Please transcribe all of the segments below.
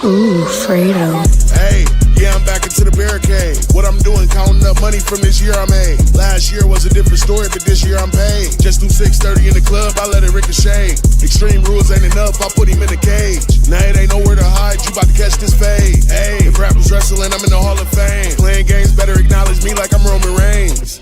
Ooh, Freedom. Hey, yeah, I'm back into the barricade. What I'm doing, counting up money from this year I made. Last year was a different story, but this year I'm paid. Just do 6:30 in the club, I let it ricochet. Extreme rules ain't enough, I put him in a cage. Now it ain't nowhere to hide, you about to catch this fade. Hey, if rap was wrestling, I'm in the Hall of Fame. Playing games, better acknowledge me like I'm Roman Reigns.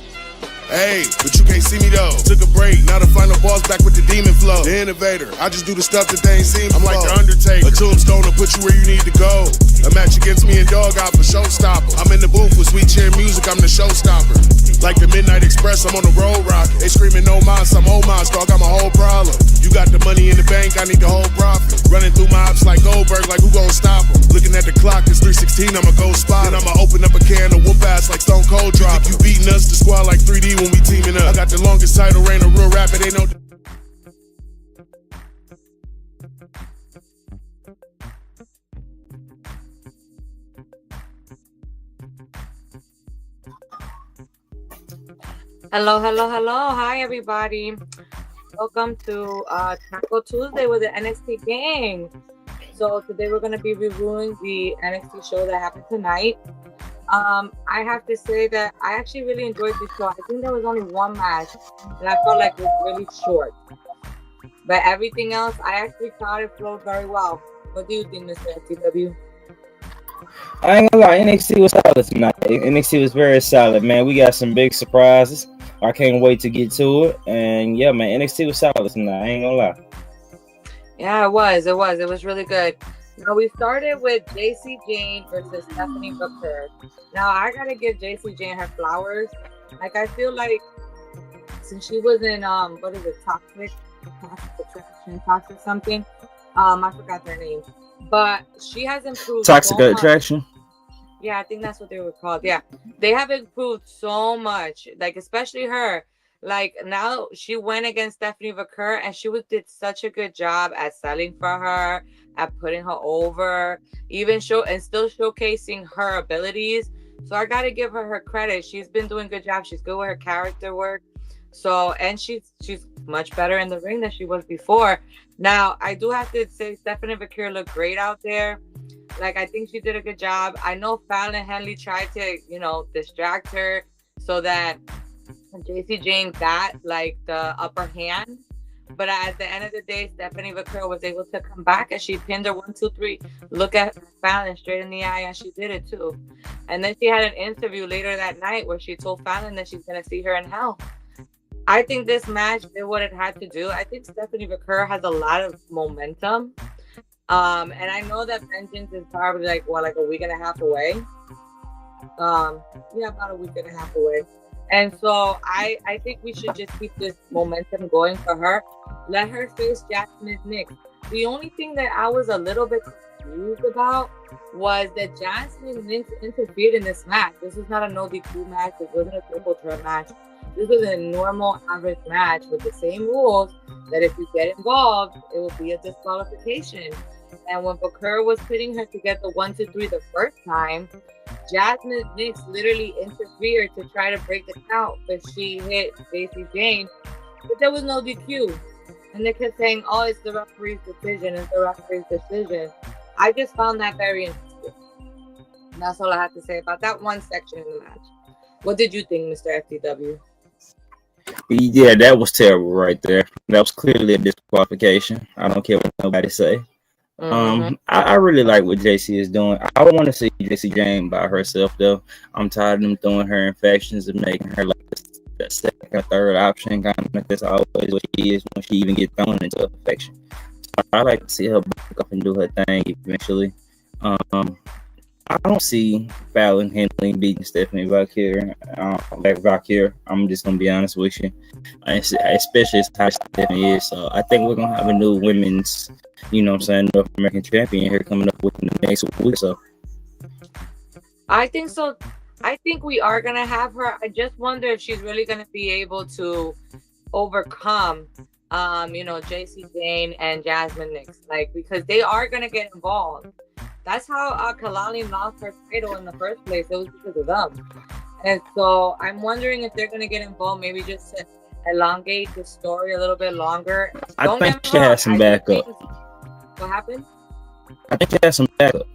Hey, but you can't see me though. Took a break, now the final boss back with the demon flow. The innovator, I just do the stuff that they ain't seen. I'm like the Undertaker. A tombstone to put you where you need to go. A match against me and Dog out for showstopper. I'm in the booth with sweet chair music, I'm the showstopper. Like the Midnight Express, I'm on the road rocket. They screaming no mas, I'm old mas, dog, I'm a whole problem. You got the money in the bank, I need the whole profit. Running through my ops like Goldberg, like who gon' stop him? Looking at the clock, it's 3:16, I'ma go spot. Then I'ma open up a can of whoop ass like Stone Cold drop. You beating us, the squad like 3D when we teaming up. I got the longest title reign of real rap, it ain't no. Hello. Hi, everybody. Welcome to Taco Tuesday with the NXT gang. So today we're going to be reviewing the NXT show that happened tonight. I have to say that I actually really enjoyed the show. I think there was only one match and I felt like it was really short. But everything else, I actually thought it flowed very well. What do you think, Mr. FTW? I ain't gonna lie, NXT was solid tonight. NXT was very solid, man. We got some big surprises. I can't wait to get to it. And yeah, man, NXT was solid tonight. I ain't gonna lie. Yeah, it was. It was really good. Now we started with JC Jane versus Stephanie Booker. Now I gotta give JC Jane her flowers. Like I feel like since she was in what is it, toxic attraction, toxic something. I forgot their name. But she has improved. Toxic so attraction. Much. Yeah, I think that's what they were called. Yeah, they have improved so much. Like especially her. Like now she went against Stephanie Booker and she did such a good job at selling for her, at putting her over, even still showcasing her abilities. So I gotta give her credit. She's been doing a good job. She's good with her character work. So and she's much better in the ring than she was before. Now I do have to say Stephanie Booker looked great out there. Like I think she did a good job. I know Fallon Henley tried to, distract her so that JC Jane got like the upper hand. But at the end of the day, Stephanie Booker was able to come back and she pinned her 1, 2, 3. Look at Fallon straight in the eye, and she did it too. And then she had an interview later that night where she told Fallon that she's gonna see her in hell. I think this match did what it had to do. I think Stephanie Booker has a lot of momentum. And I know that Vengeance is probably like a week and a half away. About a week and a half away. And so I think we should just keep this momentum going for her. Let her face Jasmine Nix. The only thing that I was a little bit confused about was that Jasmine Nix interfered in this match. This was not a no DQ match. It wasn't a triple threat match. This was a normal average match with the same rules that if you get involved, it will be a disqualification. And when Booker was pitting her to get the 1, 2, 3 the first time, Jasmine Nix literally interfered to try to break the count, but she hit JC Jane. But there was no DQ. And they kept saying, oh, it's the referee's decision. It's the referee's decision. I just found that very interesting. And that's all I have to say about that one section in the match. What did you think, Mr. FTW? Yeah, that was terrible right there. That was clearly a disqualification. I don't care what nobody say. I really like what JC is doing. I want to see JC Jane by herself though. I'm tired of them throwing her infections and making her like the second or third option. Kind of that's always what she is when she even get thrown into infection. So I like to see her back up and do her thing eventually. I don't see Fallon Henley beating Stephanie Valkyrie. I'm just gonna be honest with you, especially as high Stephanie is. So I think we're gonna have a new women's, North American champion here coming up within the next week or so. I think so. I think we are gonna have her. I just wonder if she's really gonna be able to overcome, JC Jane and Jasmine Nix, because they are gonna get involved. That's how Kalani lost her title in the first place. It was because of them. And so I'm wondering if they're going to get involved, maybe just to elongate the story a little bit longer. I think she has some backup. What happened? I think she has some backup.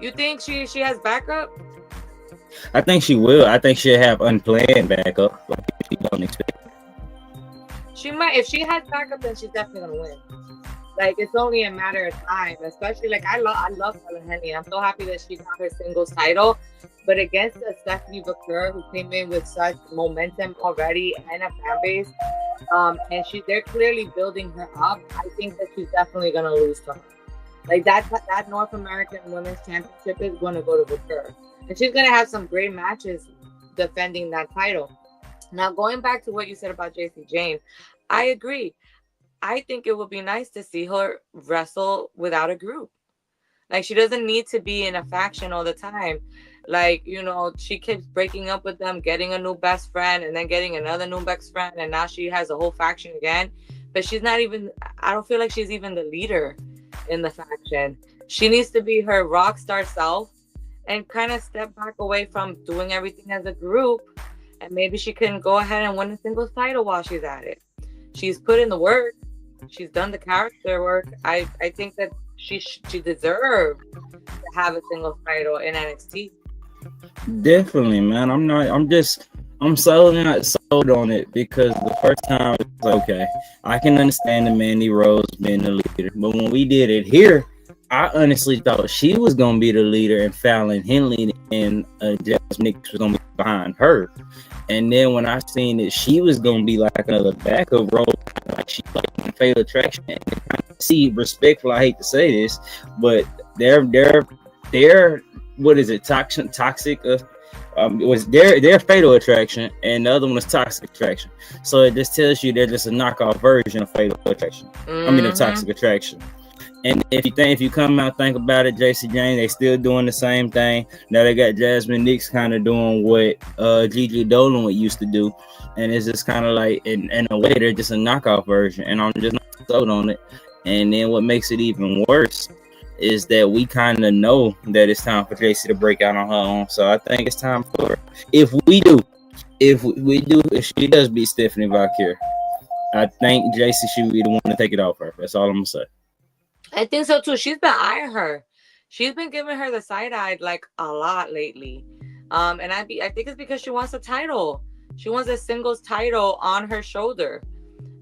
You think she has backup? I think she will. I think she'll have unplanned backup. Like she don't expect. She might. If she has backup, then she's definitely gonna win. Like, it's only a matter of time. Especially, like, I love Helen Henley. I'm so happy that she got her singles title. But against a Stephanie Vaquer, who came in with such momentum already and a fan base, and they're clearly building her up. I think that she's definitely gonna lose to her. Like, that North American Women's Championship is gonna go to Vaquer, and she's gonna have some great matches defending that title. Now, going back to what you said about Jacy Jayne, I agree. I think it would be nice to see her wrestle without a group. Like, she doesn't need to be in a faction all the time. Like, you know, she keeps breaking up with them, getting a new best friend, and then getting another new best friend, and now she has a whole faction again. But she's not even, I don't feel like she's even the leader in the faction. She needs to be her rock star self and kind of step back away from doing everything as a group. And maybe she can go ahead and win a singles title while she's at it. She's put in the work. She's done the character work. I think that she deserves to have a singles title in NXT. Definitely, man. I'm so not sold on it because the first time it's okay. I can understand the Mandy Rose being the leader, but when we did it here, I honestly thought she was gonna be the leader and Fallon Henley and Jasmine Nix was gonna be behind her. And then when I seen that she was gonna be like another backup role, like she like Fatal Attraction, and see, respectful, I hate to say this, but they're what is it? Toxic. It was their Fatal Attraction, and the other one was Toxic Attraction. So it just tells you they're just a knockoff version of Fatal Attraction. I mean, of Toxic Attraction. And if you come out think about it, Jacy Jayne, they still doing the same thing. Now they got Jasmine Nix kind of doing what Gigi Dolan used to do, and it's just kind of like in a way they're just a knockoff version. And I'm just not sold on it. And then what makes it even worse is that we kind of know that it's time for Jacy to break out on her own. So I think it's time for her. If she does beat Stephanie Vaquer, I think Jacy should be the one to take it off her. That's all I'm gonna say. I think so too. She's been eyeing her. She's been giving her the side eye like a lot lately. And I think it's because she wants a title. She wants a singles title on her shoulder.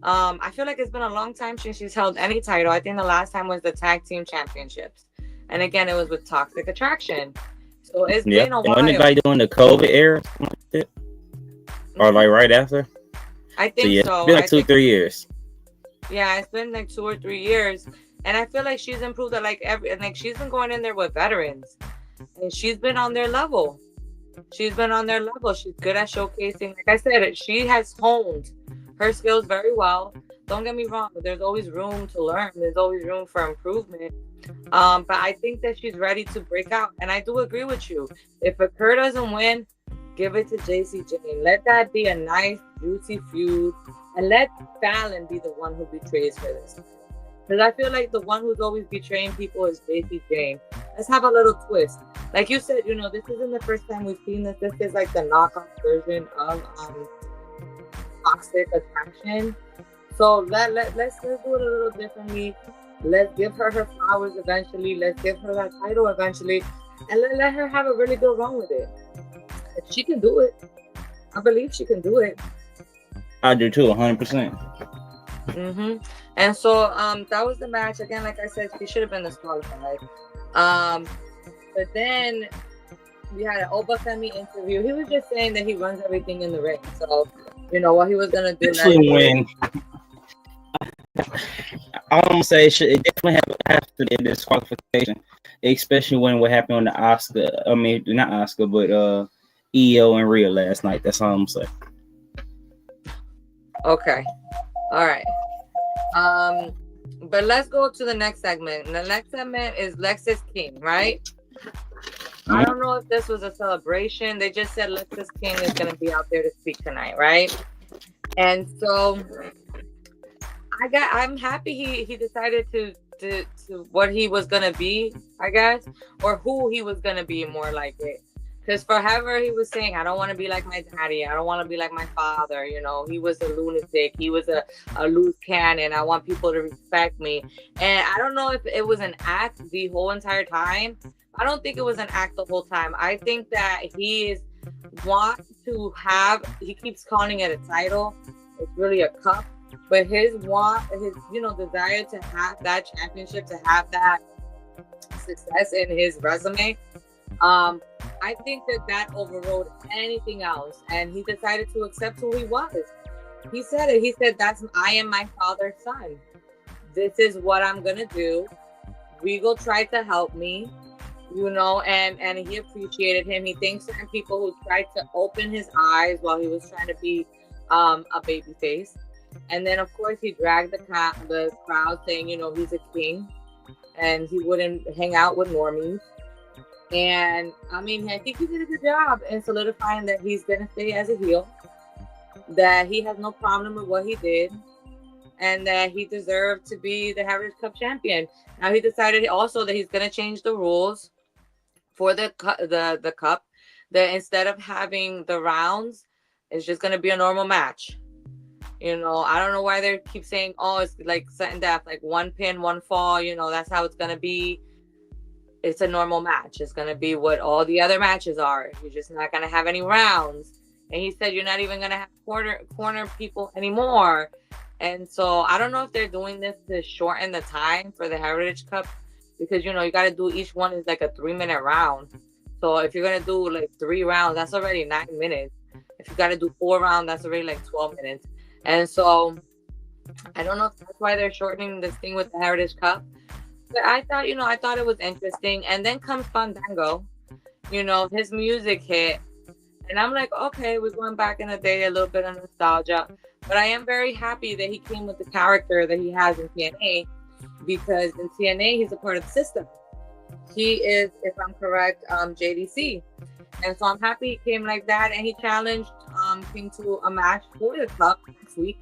I feel like it's been a long time since she's held any title. I think the last time was the tag team championships. And again, it was with Toxic Attraction. So it's been a while. Wasn't it like during the COVID era? Or like right after? I think so. It's been like 2-3 years. Yeah, it's been like 2 or 3 years. And I feel like she's improved at like she's been going in there with veterans. And she's been on their level. She's good at showcasing. Like I said, she has honed her skills very well. Don't get me wrong, there's always room to learn. There's always room for improvement. But I think that she's ready to break out. And I do agree with you. If Vaquer doesn't win, give it to Jacy Jayne. Let that be a nice, juicy feud. And let Fallon be the one who betrays her this time. Because I feel like the one who's always betraying people is Jacy Jayne. Let's have a little twist. Like you said, this isn't the first time we've seen this. This is like the knockoff version of Toxic Attraction. So let's do it a little differently. Let's give her flowers eventually. Let's give her that title eventually. And let her have a really good run with it. If she can do it. I believe she can do it. I do too, 100%. And so that was the match. Again, like I said, she should have been disqualified. But then we had an Oba Femi interview. He was just saying that he runs everything in the ring. So, what he was gonna do next. I'm gonna say it definitely have to be a disqualification, especially when what happened on the Oscar. I mean, not Oscar, but EO and Rhea last night. That's all I'm saying. Okay. All right. But let's go to the next segment. The next segment is Lexis King, right? I don't know if this was a celebration. They just said Lexis King is going to be out there to speak tonight, right? And so I'm happy he decided to what he was going to be, I guess, or who he was going to be, more like it. Because forever he was saying, I don't want to be like my daddy. I don't want to be like my father. You know, he was a lunatic. He was a loose cannon. I want people to respect me. And I don't know if it was an act the whole entire time. I don't think it was an act the whole time. I think that he is want to have, he keeps calling it a title. It's really a cup. But his desire to have that championship, to have that success in his resume, I think that overrode anything else, and he decided to accept who he was. He said it. He said, I am my father's son. This is what I'm gonna do. Regal tried to help me, and he appreciated him. He thanked certain people who tried to open his eyes while he was trying to be a baby face. And then, of course, he dragged the crowd saying, he's a king and he wouldn't hang out with normies. And I mean, I think he did a good job in solidifying that he's going to stay as a heel, that he has no problem with what he did, and that he deserved to be the Heritage Cup champion. Now he decided also that he's going to change the rules for the cup, that instead of having the rounds, it's just going to be a normal match. I don't know why they keep saying, oh, it's like sudden death, like one pin, one fall, that's how it's going to be. It's a normal match. It's going to be what all the other matches are. You're just not going to have any rounds. And he said you're not even going to have corner people anymore. And so I don't know if they're doing this to shorten the time for the Heritage Cup, because, you got to do, each one is like a 3-minute round. So if you're going to do like 3 rounds, that's already 9 minutes. If you got to do 4 rounds, that's already like 12 minutes. And so I don't know if that's why they're shortening this thing with the Heritage Cup. But I thought it was interesting. And then comes Fandango, his music hit. And I'm like, okay, we're going back in the day, a little bit of nostalgia. But I am very happy that he came with the character that he has in TNA, because in TNA, he's a part of the system. He is, if I'm correct, JDC. And so I'm happy he came like that. And he challenged King to a match for the Cup next week.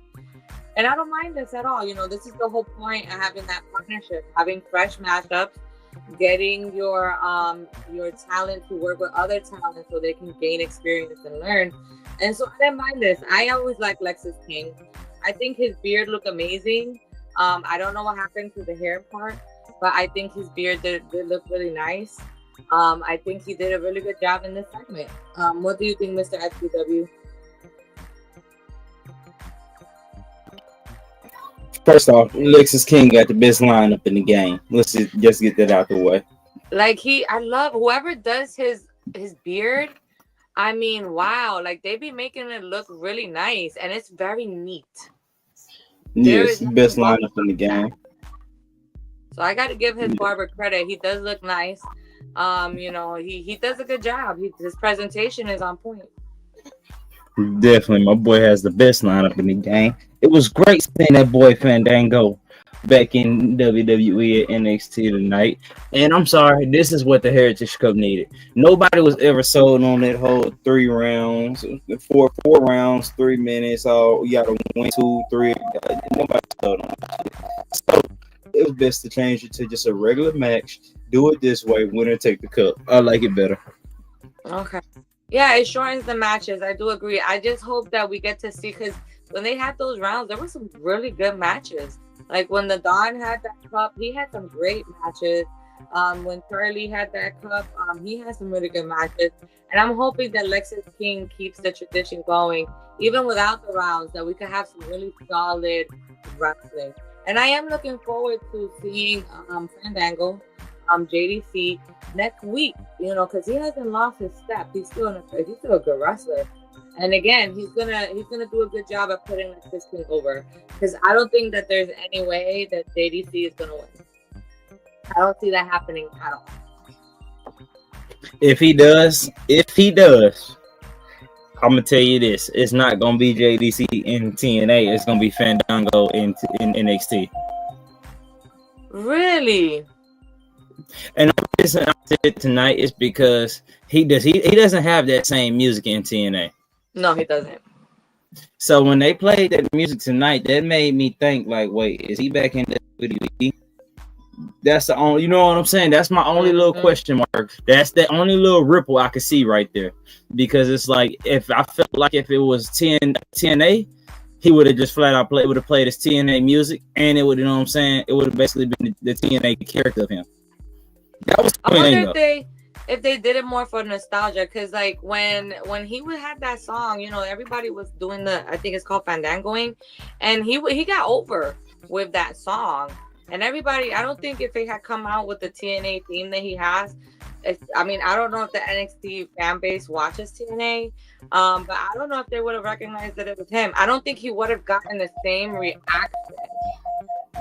And I don't mind this at all. This is the whole point of having that partnership, having fresh matchups, getting your talent to work with other talent so they can gain experience and learn. And so I didn't mind this. I always liked Lexis King. I think his beard looked amazing. I don't know what happened to the hair part, but I think his beard did look really nice. I think he did a really good job in this segment. What do you think, Mr. SPW? First off, Lexis King got the best lineup in the game. Let's just get that out the way. Like I love whoever does his beard. I mean, wow, like they be making it look really nice, and it's very neat. Yes, best lineup in the game. So I got to give his barber credit. He does look nice. He does a good job. His presentation is on point. Definitely, my boy has the best lineup in the game. It was great seeing that boy Fandango back in WWE at NXT tonight. And I'm sorry, this is what the Heritage Cup needed. Nobody was ever sold on that whole 3 rounds, 4 rounds, 3 minutes. You got to win 2, 3. Nobody sold on that. So it was best to change it to just a regular match. Do it this way, winner take the cup. I like it better. Okay. Yeah, it shortens the matches. I do agree. I just hope that we get to see, because when they had those rounds, there were some really good matches. Like when the Don had that cup, he had some great matches. When Charlie had that cup, he had some really good matches. And I'm hoping that Lexis King keeps the tradition going, even without the rounds, that we could have some really solid wrestling. And I am looking forward to seeing Fandango, JDC next week, because he hasn't lost his step. He's still a good wrestler. And again, he's gonna do a good job at putting Lexis King over, because I don't think that there's any way that JDC is gonna win. I don't see that happening at all. If he does, I'm gonna tell you this: it's not gonna be JDC in TNA. It's gonna be Fandango in NXT. Really? And the reason I said tonight is because he doesn't have that same music in TNA. No, he doesn't. So when they played that music tonight, that made me think, like, wait, is he back in WWE? That's the only, you know what I'm saying? That's my only little question mark. That's the only little ripple I could see right there. Because it's like, if I felt like if it was TNA, he would have just flat out would have played his TNA music, and it would, you know what I'm saying? It would have basically been the TNA character of him. That was I wonder if they did it more for nostalgia, because like when he had that song, you know, everybody was doing I think it's called Fandangoing, and he got over with that song, and everybody, I don't think if they had come out with the TNA theme that he has, I mean, I don't know if the NXT fan base watches TNA, but I don't know if they would have recognized that it was him. I don't think he would have gotten the same reaction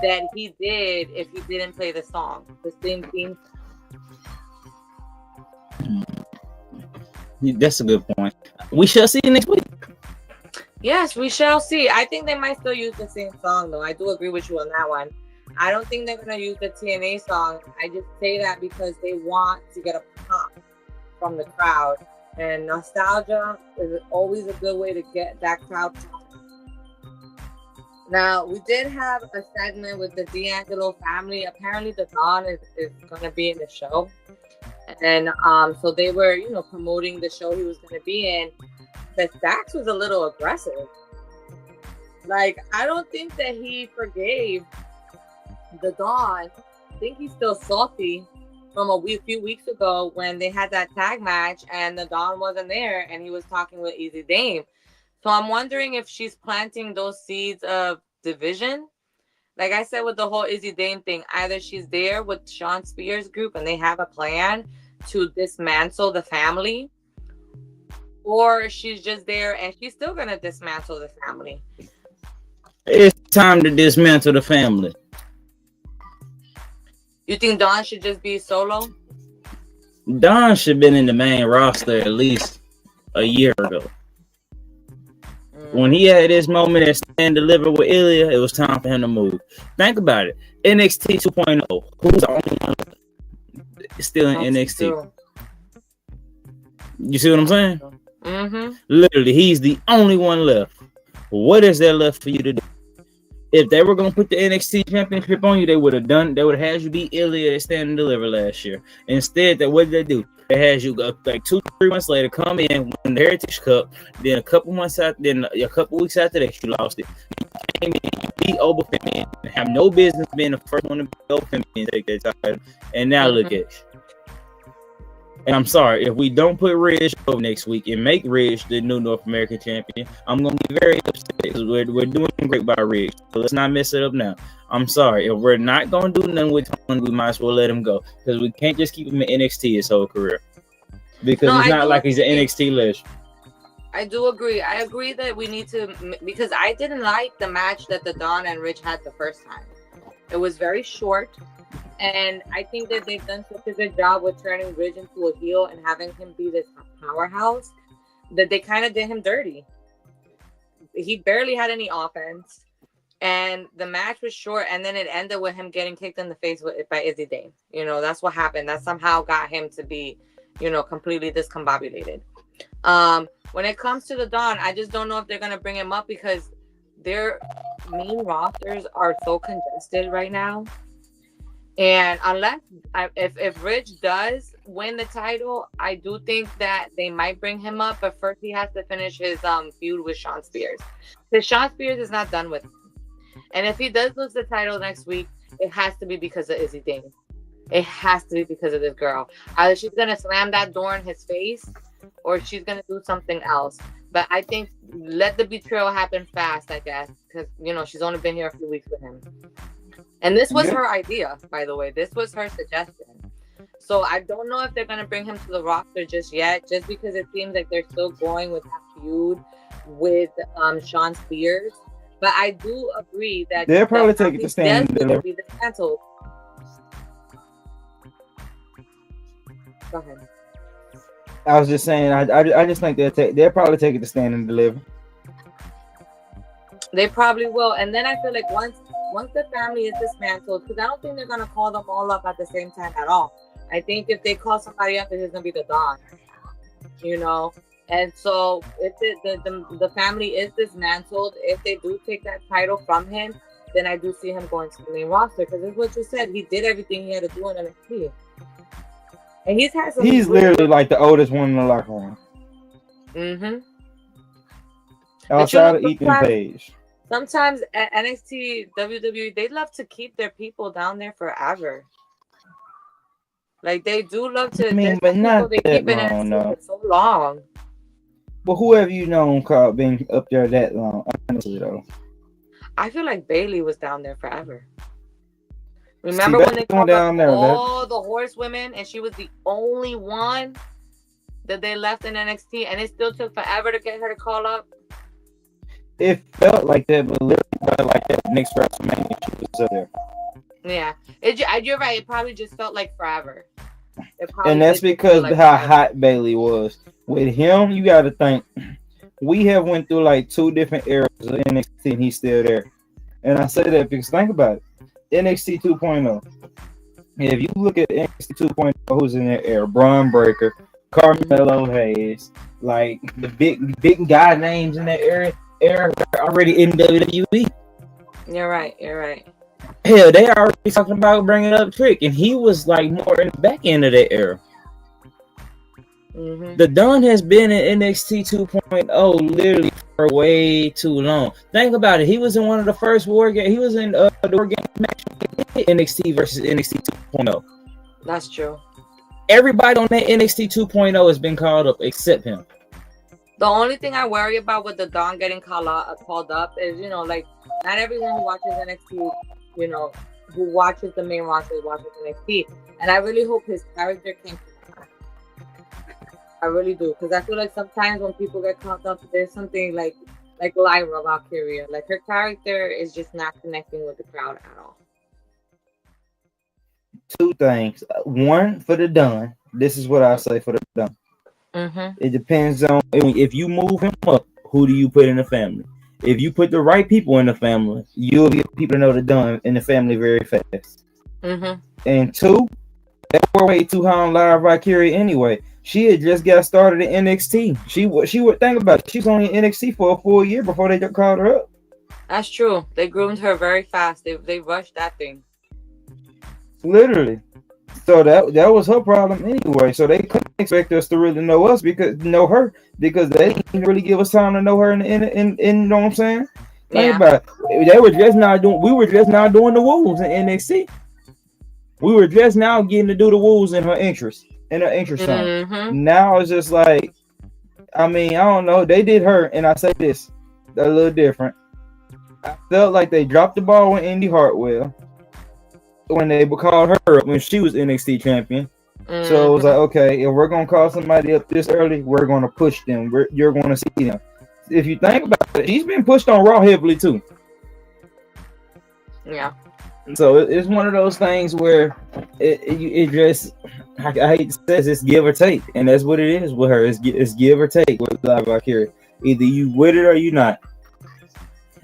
that he did if he didn't play the song, the same theme. That's a good point. We shall see next week. Yes, we shall see. I think they might still use the same song, though. I do agree with you on that one. I don't think they're going to use the TNA song. I just say that because they want to get a pop from the crowd. And nostalgia is always a good way to get that crowd talking. Now, we did have a segment with the D'Angelo family. Apparently, the Don is going to be in the show. And so they were, you know, promoting the show he was going to be in. But Dax was a little aggressive. Like, I don't think that he forgave the Don. I think he's still salty from a few weeks ago when they had that tag match and the Don wasn't there and he was talking with Easy Dame. So I'm wondering if she's planting those seeds of division. Like I said with the whole Izzy Dame thing, either she's there with Sean Spears' group and they have a plan to dismantle the family, or she's just there and she's still going to dismantle the family. It's time to dismantle the family. You think Don should just be solo? Don should have been in the main roster at least a year ago. When he had his moment at Stand Deliver with Ilya, it was time for him to move. Think about it. NXT 2.0. Who's the only one still in NXT? You see what I'm saying? Mm-hmm. Literally, he's the only one left. What is there left for you to do? If they were going to put the NXT championship on you, they would have had you beat Ilya at Stand and Deliver last year. Instead, what did they do? They had you go like 2-3 months later, come in, win the Heritage Cup. Then a couple weeks after that, you lost it. You came in, you beat Oberfemi, and have no business being the first one to beat Oberfemi and take that title. And now look at you. And I'm sorry, if we don't put Ridge over next week and make Ridge the new North American champion, I'm going to be very upset because we're doing great by Ridge. So let's not mess it up now. I'm sorry. If we're not going to do nothing with Tony, we might as well let him go because we can't just keep him in NXT his whole career because it's not like he's an NXT legend. I do agree. I agree that we need to, because I didn't like the match that the Don and Ridge had the first time. It was very short. And I think that they've done such a good job with turning Ridge into a heel and having him be this powerhouse that they kind of did him dirty. He barely had any offense. And the match was short. And then it ended with him getting kicked in the face by Izzy Dame. You know, that's what happened. That somehow got him to be, you know, completely discombobulated. When it comes to the Don, I just don't know if they're going to bring him up because their main rosters are so congested right now. And unless if Ridge does win the title, I do think that they might bring him up. But first, he has to finish his feud with Sean Spears. Because Sean Spears is not done with him. And if he does lose the title next week, it has to be because of Izzy Dame. It has to be because of this girl. Either she's gonna slam that door in his face, or she's gonna do something else. But I think let the betrayal happen fast, I guess, because you know she's only been here a few weeks with him. And this was her idea, by the way. This was her suggestion. So I don't know if they're going to bring him to the roster just yet, just because it seems like they're still going with that feud with Sean Spears. But I do agree that they'll probably take it to Stand and Deliver. Be dismantled. Go ahead. I was just saying, I just think they'll probably take it to Stand and Deliver. They probably will. And then I feel like once the family is dismantled, because I don't think they're going to call them all up at the same time at all. I think if they call somebody up, it's going to be the Don, you know. And so if the family is dismantled, if they do take that title from him, then I do see him going to the main roster because it's what you said. He did everything he had to do in NXT, and he's had some. He's literally like the oldest one in the locker room. Mm-hmm. Outside of Ethan Page. Sometimes at NXT, WWE, they love to keep their people down there forever. Like they do love to. I mean, but not they that keep in long, NXT no. for so long. But who have you known called being up there that long? Honestly, though. I feel like Bailey was down there forever. Remember when they called down there, all the horsewomen and she was the only one that they left in NXT and it still took forever to get her to call up? It felt like that, but literally felt like that next WrestleMania she was up there. Yeah. You're right. It probably just felt like forever. And that's because of how hot Bailey was. With him, you got to think, we have went through like 2 different eras of NXT and he's still there. And I say that because think about it. NXT 2.0. If you look at NXT 2.0, who's in that era? Braun Breaker, Carmelo Hayes, like the big guy names in that era already in WWE. You're right. You're right. Hell, they already talking about bringing up Trick, and he was like more in the back end of that era. Mm-hmm. The Don has been in NXT 2.0 literally for way too long. Think about it. He was in one of the first War Games. He was in the War Games match NXT versus NXT 2.0. That's true. Everybody on that NXT 2.0 has been called up except him. The only thing I worry about with the Don getting called up is, like not everyone who watches NXT, who watches the main roster watches NXT. And I really hope his character can come back. I really do. Because I feel like sometimes when people get called up, there's something like Lyra Valkyria. Like her character is just not connecting with the crowd at all. 2 things. One, for the Don. This is what I say for the Don. Mm-hmm. It depends on if you move him up, who do you put in the family? If you put the right people in the family, you'll get people to know the Don in the family very fast. Mm-hmm. And 2, that were way too high on Lyra Valkyria anyway. She had just got started in NXT. She would think about it. She was only in NXT for a full year before they called her up. That's true. They groomed her very fast. They rushed that thing. Literally. So that was her problem anyway. So they couldn't expect us to really know her because they didn't really give us time to know her in you know what I'm saying? Think about it. We were just now doing the Wolves in NXT. We were just now getting to do the Wolves in her interest zone. Mm-hmm. Now it's just like, I mean, I don't know. They did her, and I say this a little different. I felt like they dropped the ball with Indy Hartwell when they called her up when she was NXT champion. Mm-hmm. So it was like, okay, if we're gonna call somebody up this early, we're gonna push them. You're gonna see them. If you think about it, she's been pushed on Raw heavily too. Yeah. So it's one of those things where it just, I hate to say it's give or take, and that's what it is with her. It's give or take with Lyra Valkyria. Either you with it or you not.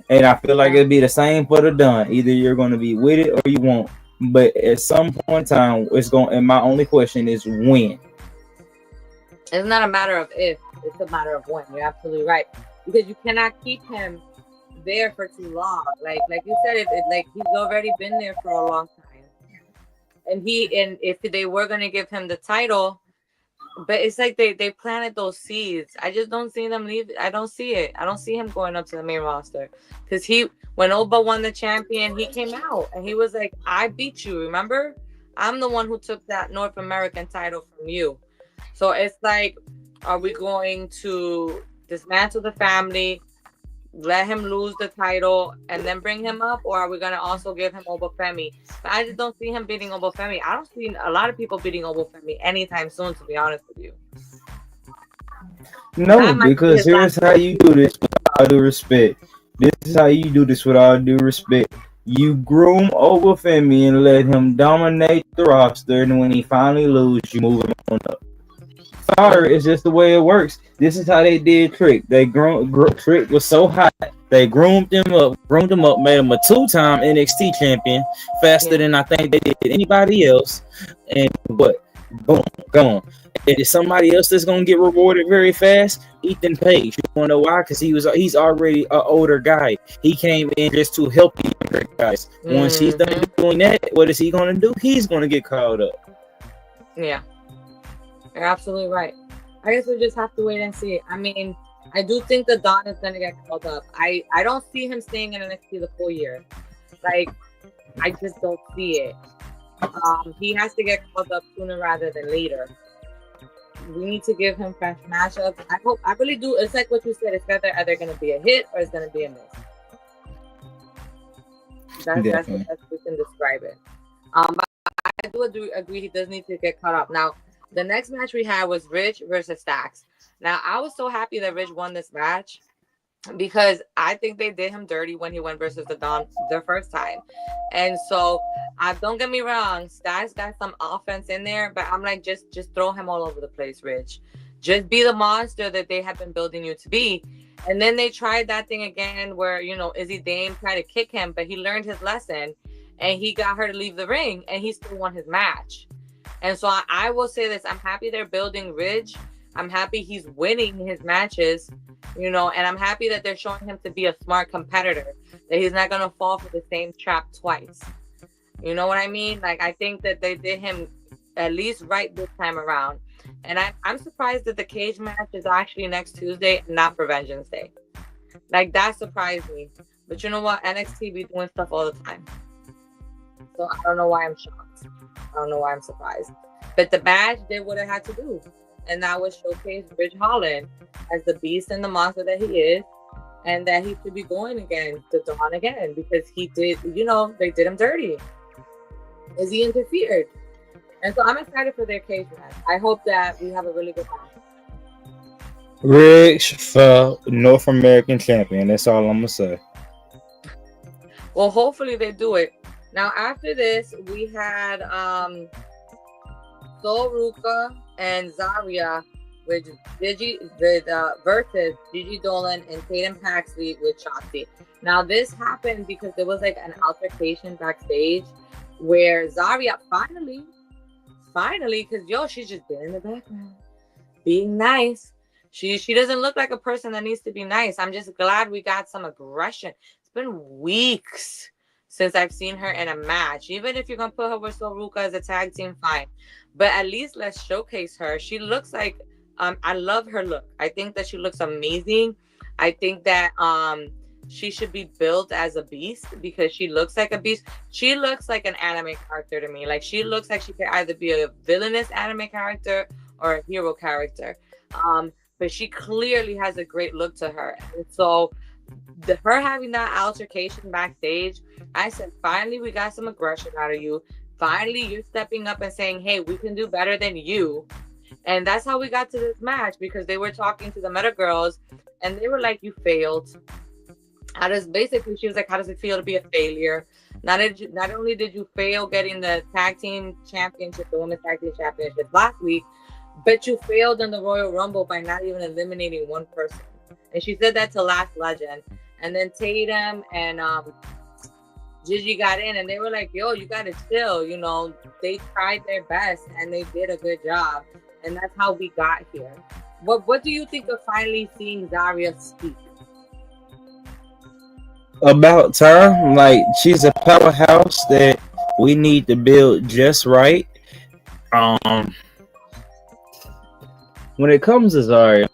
And I feel like it'd be the same for the Don. Either you're going to be with it or you won't. But at some point in time, it's going. And my only question is when. It's not a matter of if; it's a matter of when. You're absolutely right, because you cannot keep him there for too long. Like you said, like he's already been there for a long time, and if they were going to give him the title, but it's like they planted those seeds. I just don't see them leave. I don't see it. I don't see him going up to the main roster because when Oba won the champion, he came out and he was like, "I beat you. Remember, I'm the one who took that North American title from you." So it's like, are we going to dismantle the family, let him lose the title, and then bring him up, or are we gonna also give him Obafemi? But I just don't see him beating Obafemi. I don't see a lot of people beating Obafemi anytime soon, to be honest with you. No, because here's how you do this with all due respect. This is how you do this with all due respect. You groom Obafemi and let him dominate the roster, and when he finally loses, you move him on up. Sorry, it's just the way it works. This is how they did Trick. They Trick was so hot. They groomed him up, made him a 2-time NXT champion faster than I think they did anybody else. And what? Boom, gone. And it's somebody else that's gonna get rewarded very fast. Ethan Page. You wanna know why? Because he's already an older guy. He came in just to help him great guys. Once he's done doing that, what is he going to do? He's going to get called up. Yeah, you're absolutely right. I guess we just have to wait and see. I mean, I do think that Don is going to get called up. I don't see him staying in NXT the full year. Like, I just don't see it. He has to get called up sooner rather than later. We need to give him fresh matchups. I really do. It's like what you said. It's either going to be a hit or it's going to be a miss. That's the best we can describe it. But I do agree he does need to get caught up. Now, the next match we had was Rich versus Stacks. Now, I was so happy that Rich won this match because I think they did him dirty when he went versus the Don the first time. And so, don't get me wrong, Stacks got some offense in there, but I'm like, just throw him all over the place, Rich. Just be the monster that they have been building you to be. And then they tried that thing again where, Izzy Dame tried to kick him, but he learned his lesson and he got her to leave the ring and he still won his match. And so I will say this, I'm happy they're building Ridge. I'm happy he's winning his matches, and I'm happy that they're showing him to be a smart competitor, that he's not going to fall for the same trap twice. You know what I mean? Like, I think that they did him at least right this time around. And I'm surprised that the cage match is actually next Tuesday and not for Vengeance Day. Like, that surprised me. But you know what? NXT be doing stuff all the time. So I don't know why I'm shocked. I don't know why I'm surprised. But the match did what it had to do. And that was showcase Ridge Holland as the beast and the monster that he is. And that he should be going again to Dawn again. Because he did, they did him dirty. As he interfered. And so I'm excited for their cage match. I hope that we have a really good match. Ridge for North American champion. That's all I'm going to say. Well, hopefully they do it. Now, after this, we had Sol Ruka and Zarya versus Gigi Dolan and Tatum Paxley with Shotzi. Now, this happened because there was like an altercation backstage where Zarya finally, because she's just been in the background, being nice. She doesn't look like a person that needs to be nice. I'm just glad we got some aggression. It's been weeks since I've seen her in a match. Even if you're going to put her with Sol Ruka as a tag team, fine. But at least let's showcase her. She looks like, I love her look. I think that she looks amazing. I think that she should be built as a beast because she looks like a beast. She looks like an anime character to me. Like, she looks like she could either be a villainous anime character or a hero character. But she clearly has a great look to her. And so her having that altercation backstage, I said, finally, we got some aggression out of you. Finally, you're stepping up and saying, hey, we can do better than you. And that's how we got to this match, because they were talking to the Meta Girls and they were like, you failed. Basically, she was like, how does it feel to be a failure? Not only did you fail getting the tag team championship, the women's tag team championship last week, but you failed in the Royal Rumble by not even eliminating one person. And she said that to Last Legend. And then Tatum and Gigi got in and they were like, yo, you gotta chill. They tried their best and they did a good job. And that's how we got here. What do you think of finally seeing Zarya speak? About her, like, she's a powerhouse that we need to build just right. When it comes to Zarya,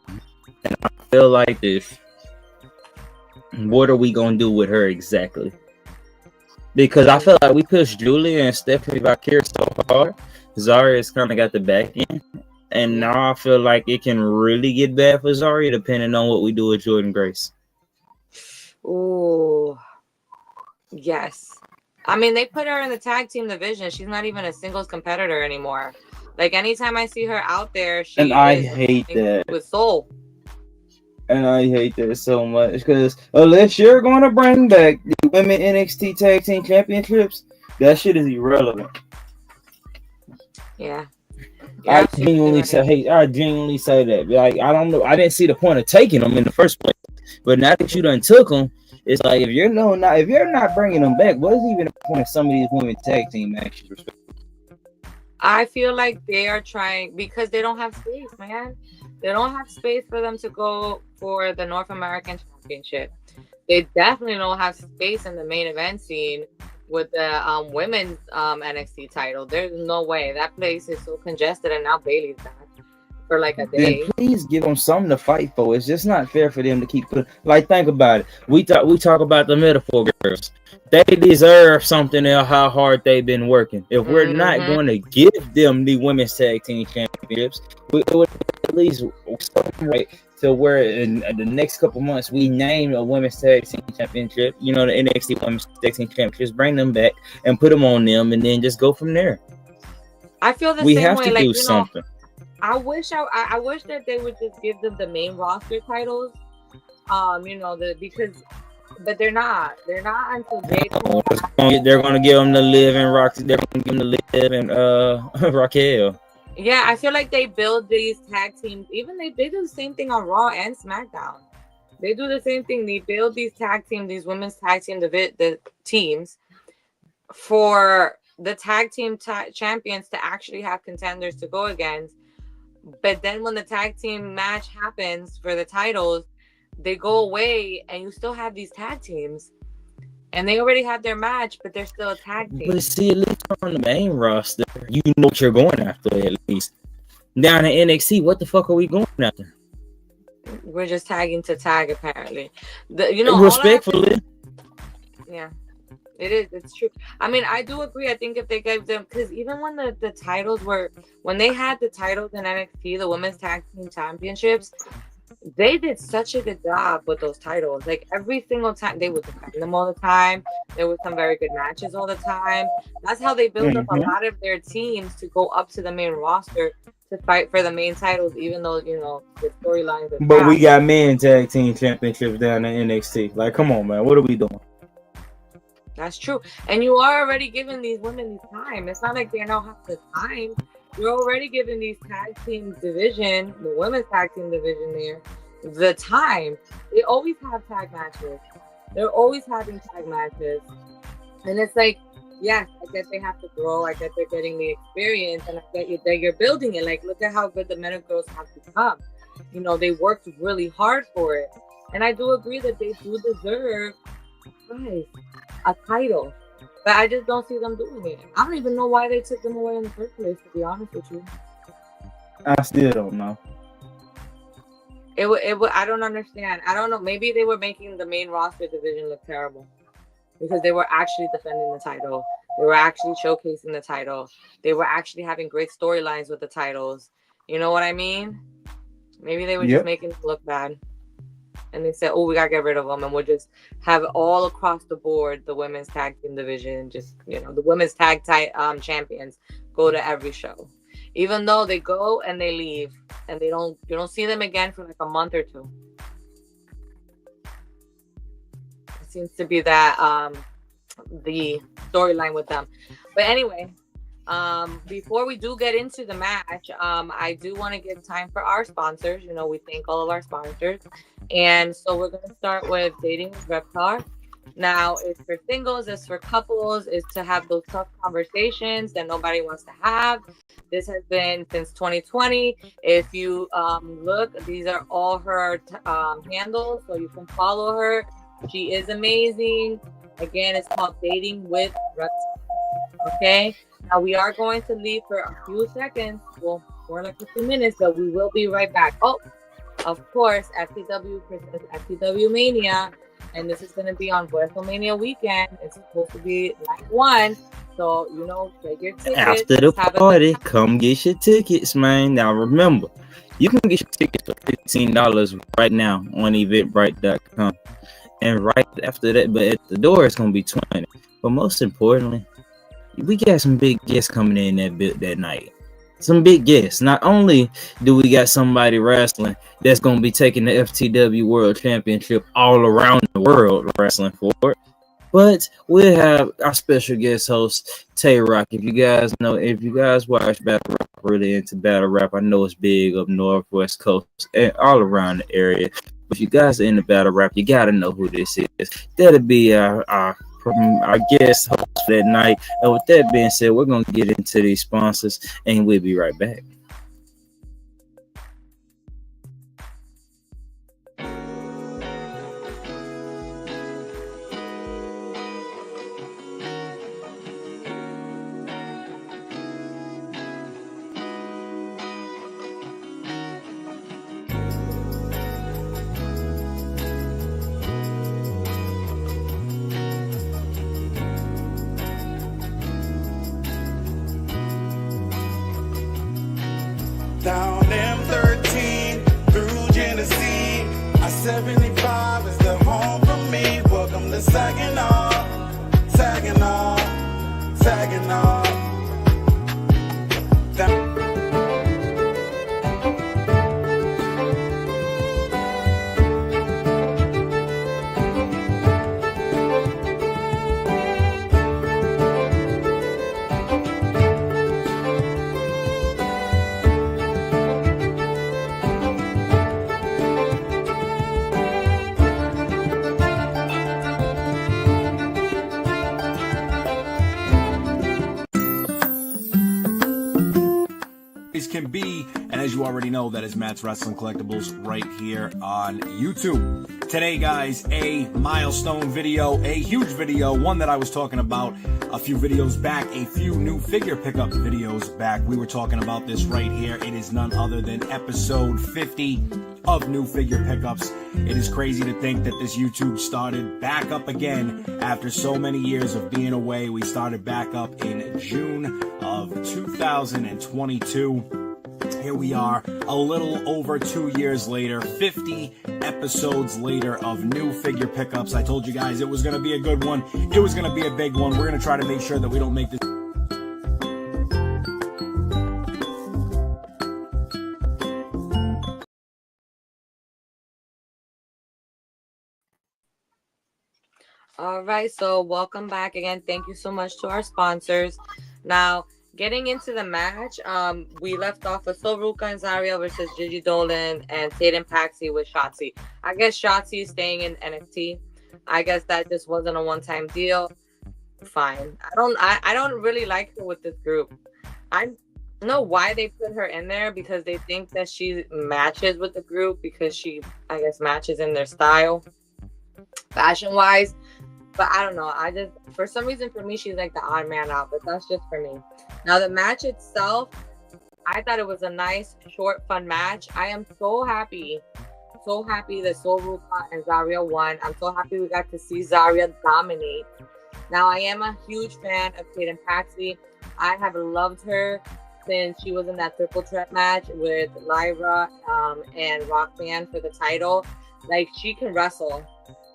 I feel like this. What are we gonna do with her exactly? Because I feel like we pushed Julia and Stephanie Valkyrie so hard, Zarya's kind of got the back end, and now I feel like it can really get bad for Zarya depending on what we do with Jordynne Grace. Oh, yes. I mean, they put her in the tag team division. She's not even a singles competitor anymore. Like, anytime I see her out there, I hate that with Soul. And I hate that so much because unless you're going to bring back the women NXT Tag Team Championships, that shit is irrelevant. Yeah. I genuinely say that. Like, I don't know. I didn't see the point of taking them in the first place. But now that you done took them, it's like if you're not bringing them back, what is even the point of some of these women tag team matches? I feel like they are trying because they don't have space, man. They don't have space for them to go for the North American Championship. They definitely don't have space in the main event scene with the women's NXT title. There's no way. That place is so congested, and now Bailey's back for like a day. Then please give them something to fight for. It's just not fair for them to keep putting. Like, think about it. We talk about the metaphor girls. They deserve something else. How hard they've been working. If we're not going to give them the women's tag team championships, we would at least right to where in the next couple months we name a women's tag team championship. You know, the NXT women's tag team championships. Bring them back and put them on them, and then just go from there. I feel the We same have way. to Like, do you know, something. I wish that they would just give them the main roster titles. You know, but they're not until they come back. They're gonna give them the Liv and Rock. They're gonna give them the Liv and Raquel. Yeah, I feel like they build these tag teams. Even they do the same thing on Raw and SmackDown. They do the same thing. They build these tag teams, these women's tag team the teams for the tag team champions to actually have contenders to go against. But then when the tag team match happens for the titles, they go away, and you still have these tag teams, and they already have their match, but they're still a tag team. But see, at least on the main roster, you know what you're going after. At least down in NXT, what the fuck are we going after? We're just tagging to tag, apparently. You know, Respectfully. Yeah, it is. It's true. I mean, I do agree. I think if they gave them, because even when the titles when they had the titles in NXT, the women's tag team championships, they did such a good job with those titles. Like, every single time they would defend them all the time. There was some very good matches all the time. That's how they built up a lot of their teams to go up to the main roster to fight for the main titles, even though, you know, the storylines are But we got men tag team championships down in NXT. Like, come on, man. What are we doing? That's true. And you are already giving these women this time. It's not like they don't have the time. You're already giving these tag team division, the women's tag team division there, the time. They always have tag matches. They're always having tag matches. And it's like, yes, I guess they have to grow. I guess they're getting the experience, and I get that you're building it. Like, look at how good the Meta Girls have become. You know, they worked really hard for it. And I do agree that they do deserve, guys, a title. But I just don't see them doing it. I don't even know why they took them away in the first place, to be honest with you. I still don't know. I don't understand. I don't know. Maybe they were making the main roster division look terrible because they were actually defending the title. They were actually showcasing the title. They were actually having great storylines with the titles. You know what I mean? Maybe they were just making it look bad. And they said, oh, we got to get rid of them. And we'll just have it all across the board, the women's tag team division. Just, you know, the women's tag champions go to every show. Even though they go and they leave. And you don't see them again for like a month or two. It seems to be that the storyline with them. But anyway, before we do get into the match, I do want to give time for our sponsors. You know, we thank all of our sponsors. And so we're going to start with Dating with Reptar. Now, it's for singles, it's for couples, it's to have those tough conversations that nobody wants to have. This has been since 2020. If you look, these are all her handles, so you can follow her. She is amazing. Again, it's called Dating with Reptar. Okay? Now, we are going to leave for a few seconds. Well, more like a few minutes, but we will be right back. Oh, of course, FTW presents FTW Mania. And this is going to be on WrestleMania weekend. It's supposed to be night one. So, you know, get your tickets. After the party, come get your tickets, man. Now, remember, you can get your tickets for $15 right now on Eventbrite.com. And right after that, but at the door, it's going to be $20. But most importantly, we got some big guests coming in that night. Some big guests. Not only do we got somebody wrestling that's going to be taking the FTW World Championship all around the world wrestling for it, but we'll have our special guest host, Tay Rock. If you guys watch Battle Rap, really into Battle Rap, I know it's big up north, west coast, and all around the area. But if you guys are into Battle Rap, you got to know who this is. That'll be our guest host for that night. And with that being said, we're going to get into these sponsors and we'll be right back. Down M13 through Genesee, I-75 is the home for me. Welcome to Saginaw, Saginaw, Saginaw. Can be, and as you already know, that is Matt's Wrestling Collectibles right here on YouTube. Today, guys, a milestone video, a huge video, one that I was talking about a few videos back, a few new figure pickup videos back. We were talking about this right here. It is none other than episode 50 of New Figure Pickups. It is crazy to think that this YouTube started back up again after so many years of being away. We started back up in June of 2022. Here we are, a little over 2 years later, 50 episodes later of New Figure Pickups. I told you guys it was going to be a good one. It was going to be a big one. We're going to try to make sure that we don't make this. All right, so welcome back again. Thank you so much to our sponsors. Now, getting into the match, we left off with Sol Ruca and Zarya versus Gigi Dolan and Tatum Paxi with Shotzi. I guess Shotzi is staying in NXT. I guess that just wasn't a one-time deal. Fine. I don't really like her with this group. I don't know why they put her in there, because they think that she matches with the group because she, I guess, matches in their style, fashion-wise. But I don't know. I just, for some reason, for me, she's like the odd man out. But that's just for me. Now, the match itself, I thought it was a nice, short, fun match. I am so happy that Sol Ruca and Zarya won. I'm so happy we got to see Zarya dominate. Now, I am a huge fan of Tatum Paxi. I have loved her since she was in that triple threat match with Lyra and Roxanne for the title. Like, she can wrestle,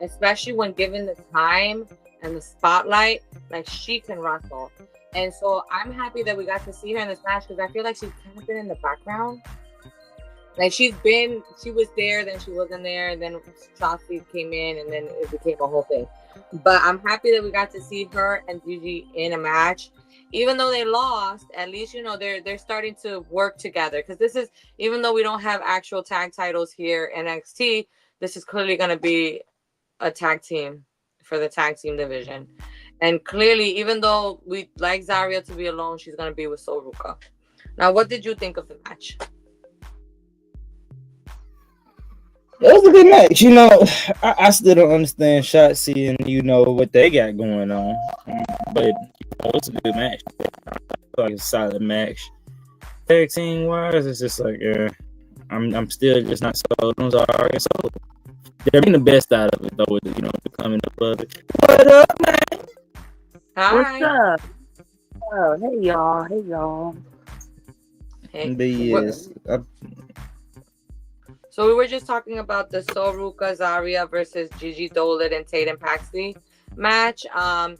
especially when given the time and the spotlight. Like, she can wrestle. And so I'm happy that we got to see her in this match, because I feel like she's kind of been in the background. Like, she was there, then she wasn't there, and then Shotzi came in, and then it became a whole thing. But I'm happy that we got to see her and Gigi in a match. Even though they lost, at least, you know, they're starting to work together. Because this is, even though we don't have actual tag titles here in NXT, this is clearly going to be a tag team for the tag team division. And clearly, even though we like Zarya to be alone, she's going to be with Sol Ruca. Now, what did you think of the match? It was a good match. You know, I still don't understand Shotzi and, you know, what they got going on. But you know, it's a good match. I feel like it's a solid match. Tag team wise, it's just like, I'm still just not sold on Zarya. So they're getting the best out of it, though, with, you know, becoming a of it. What up, man? Hi. What's up? Oh, hey y'all. Hey y'all. Hey. But yes, So we were just talking about the Sol Ruca, Zarya versus Gigi Dolan and Tatum Paxi match. I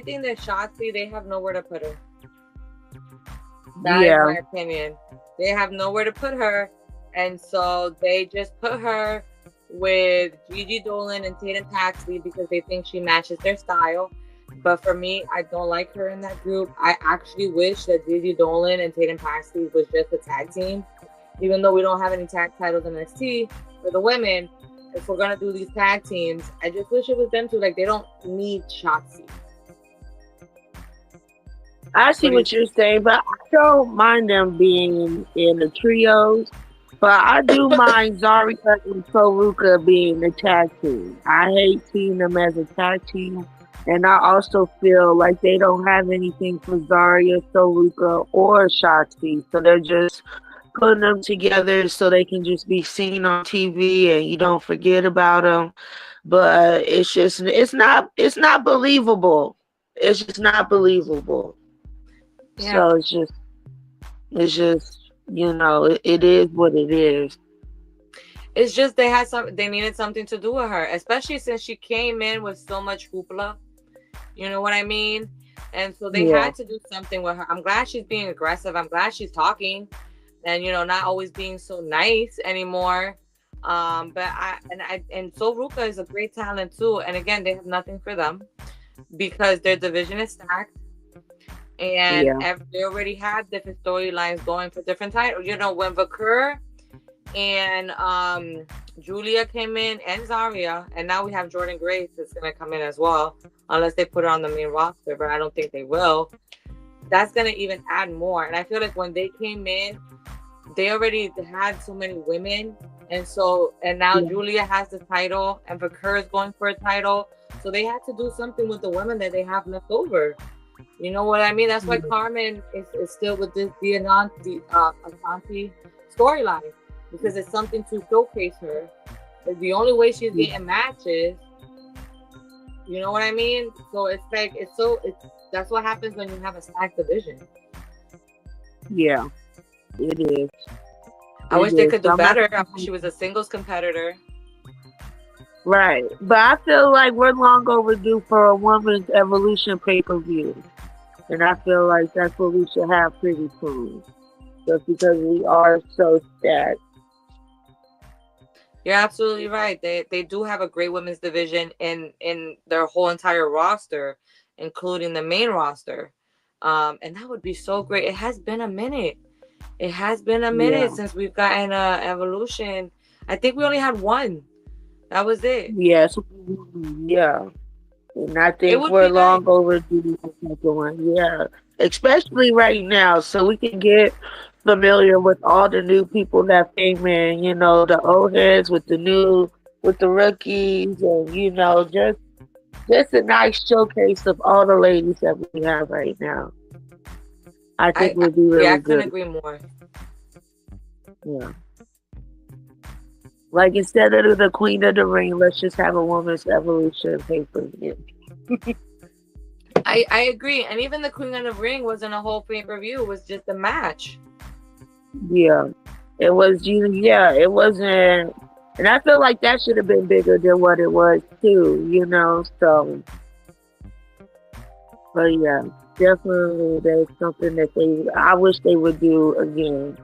think that Shotzi, they have nowhere to put her. That is my opinion. They have nowhere to put her, and so they just put her with Gigi Dolan and Tatum Paxi because they think she matches their style. But for me, I don't like her in that group. I actually wish that Gigi Dolan and Tatum Paxi was just a tag team. Even though we don't have any tag titles in NXT for the women, if we're gonna do these tag teams, I just wish it was them too. Like, they don't need Shotzi. I see what you're saying, but I don't mind them being in the trios. But I do mind Zarya and Sol Ruca being the tag team. I hate seeing them as a tag team. And I also feel like they don't have anything for Zarya, Sol Ruca, or Shotzi. So they're just putting them together so they can just be seen on TV and you don't forget about them. But it's not believable. It's just not believable. Yeah. So it's just It is what it is. It's just they needed something to do with her, especially since she came in with so much hoopla. You know what I mean? And so they had to do something with her. I'm glad she's being aggressive. I'm glad she's talking and, not always being so nice anymore. And So Ruka is a great talent too. And again, they have nothing for them because their division is stacked. And they already had different storylines going for different titles. When Vakur and Julia came in and Zarya, and now we have Jordan Grace that's going to come in as well, unless they put her on the main roster, but I don't think they will. That's going to even add more. And I feel like when they came in, they already had so many women, and now Julia has the title, and Vakur is going for a title, so they had to do something with the women that they have left over. You know what I mean? That's why Carmen is still with this Ashanti storyline, because it's something to showcase her. It's the only way she's getting matches. You know what I mean? So it's like that's what happens when you have a stacked division. Yeah, it is. I wish they could do better. I wish she was a singles competitor. Right, but I feel like we're long overdue for a women's Evolution pay-per-view, and I feel like that's what we should have pretty soon, just because we are so stacked. You're absolutely right. They do have a great women's division in their whole entire roster, including the main roster. And that would be so great. It has been a minute. Since we've gotten Evolution. I think we only had one. That was it. Yes. Yeah. And I think we're long overdue for the second one. Yeah. Especially right now, so we can get familiar with all the new people that came in, the old heads with the rookies, and just a nice showcase of all the ladies that we have right now. I think we'll be really good. I couldn't agree more. Yeah. Like, instead of the Queen of the Ring, let's just have a women's Evolution pay-per-view. I agree. And even the Queen of the Ring wasn't a whole pay-per-view. It was just a match. Yeah. It was, it wasn't. And I feel like that should have been bigger than what it was, too, so. But yeah, definitely there's something that I wish they would do again,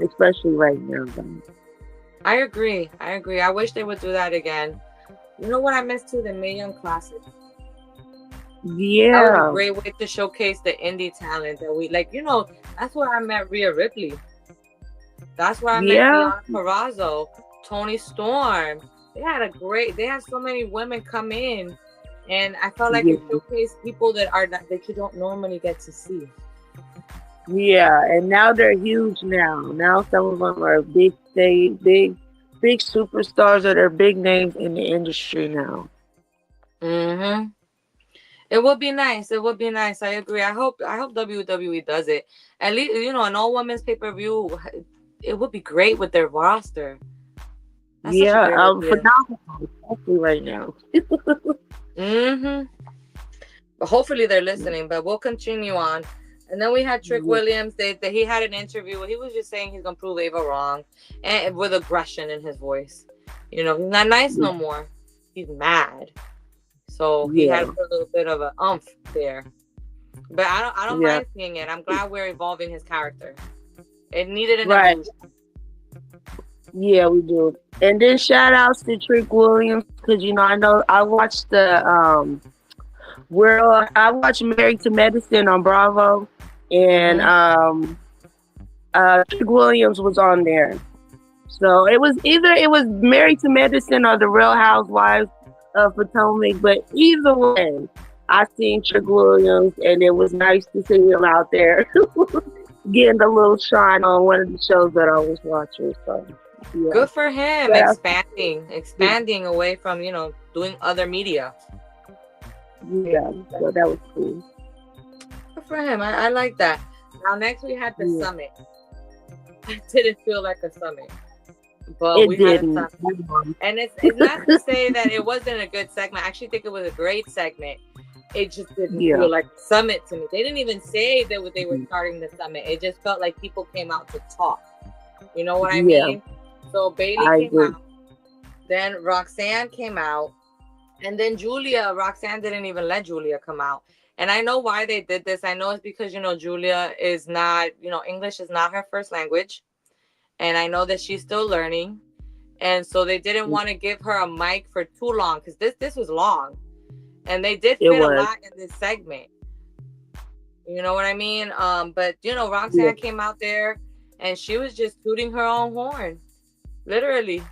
especially right now. I agree. I wish they would do that again. You know what I missed too? The Mae Young Classic. Yeah. That was a great way to showcase the indie talent that we like. That's where I met Rhea Ripley. That's where I met Deonna Purrazzo, Toni Storm. They had so many women come in, and I felt like it showcased people that you don't normally get to see. Yeah, and now they're huge now. Now some of them are big superstars that are big names in the industry now. Mm-hmm. It would be nice. I agree. I hope WWE does it. At least, an all women's pay-per-view, it would be great with their roster. That's phenomenal, especially right now. Mm-hmm. But hopefully they're listening, but we'll continue on. And then we had Trick Williams. He had an interview where he was just saying he's going to prove Ava wrong, and with aggression in his voice. He's not nice no more. He's mad. So he had a little bit of an umph there. But I don't mind seeing it. I'm glad we're evolving his character. It needed an evolution. Yeah, we do. And then shout outs to Trick Williams, because I watched I watched Married to Medicine on Bravo, and Trick Williams was on there. So it was Married to Medicine or The Real Housewives of Potomac, but either way, I seen Trick Williams, and it was nice to see him out there getting a little shine on one of the shows that I was watching. So yeah. Good for him, expanding away from doing other media. Yeah, so that was cool. Good for him. I like that. Now next we had the summit. It didn't feel like a summit, but we had a summit. And it's not to say that it wasn't a good segment. I actually think it was a great segment. it just didn't Yeah. feel like a summit to me. They didn't even say that they were starting the summit. It just felt like people came out to talk. You know what I Yeah. mean? So Bailey I came agree. out, then Roxanne came out, and then Roxanne didn't even let Julia come out. And I know why they did this. I know it's because, Julia is not, English is not her first language. And I know that she's still learning. And so they didn't want to give her a mic for too long, because this was long. And they did It fit a was. lot in this segment. You know what I mean? But Roxanne came out there and she was just tooting her own horn. Literally.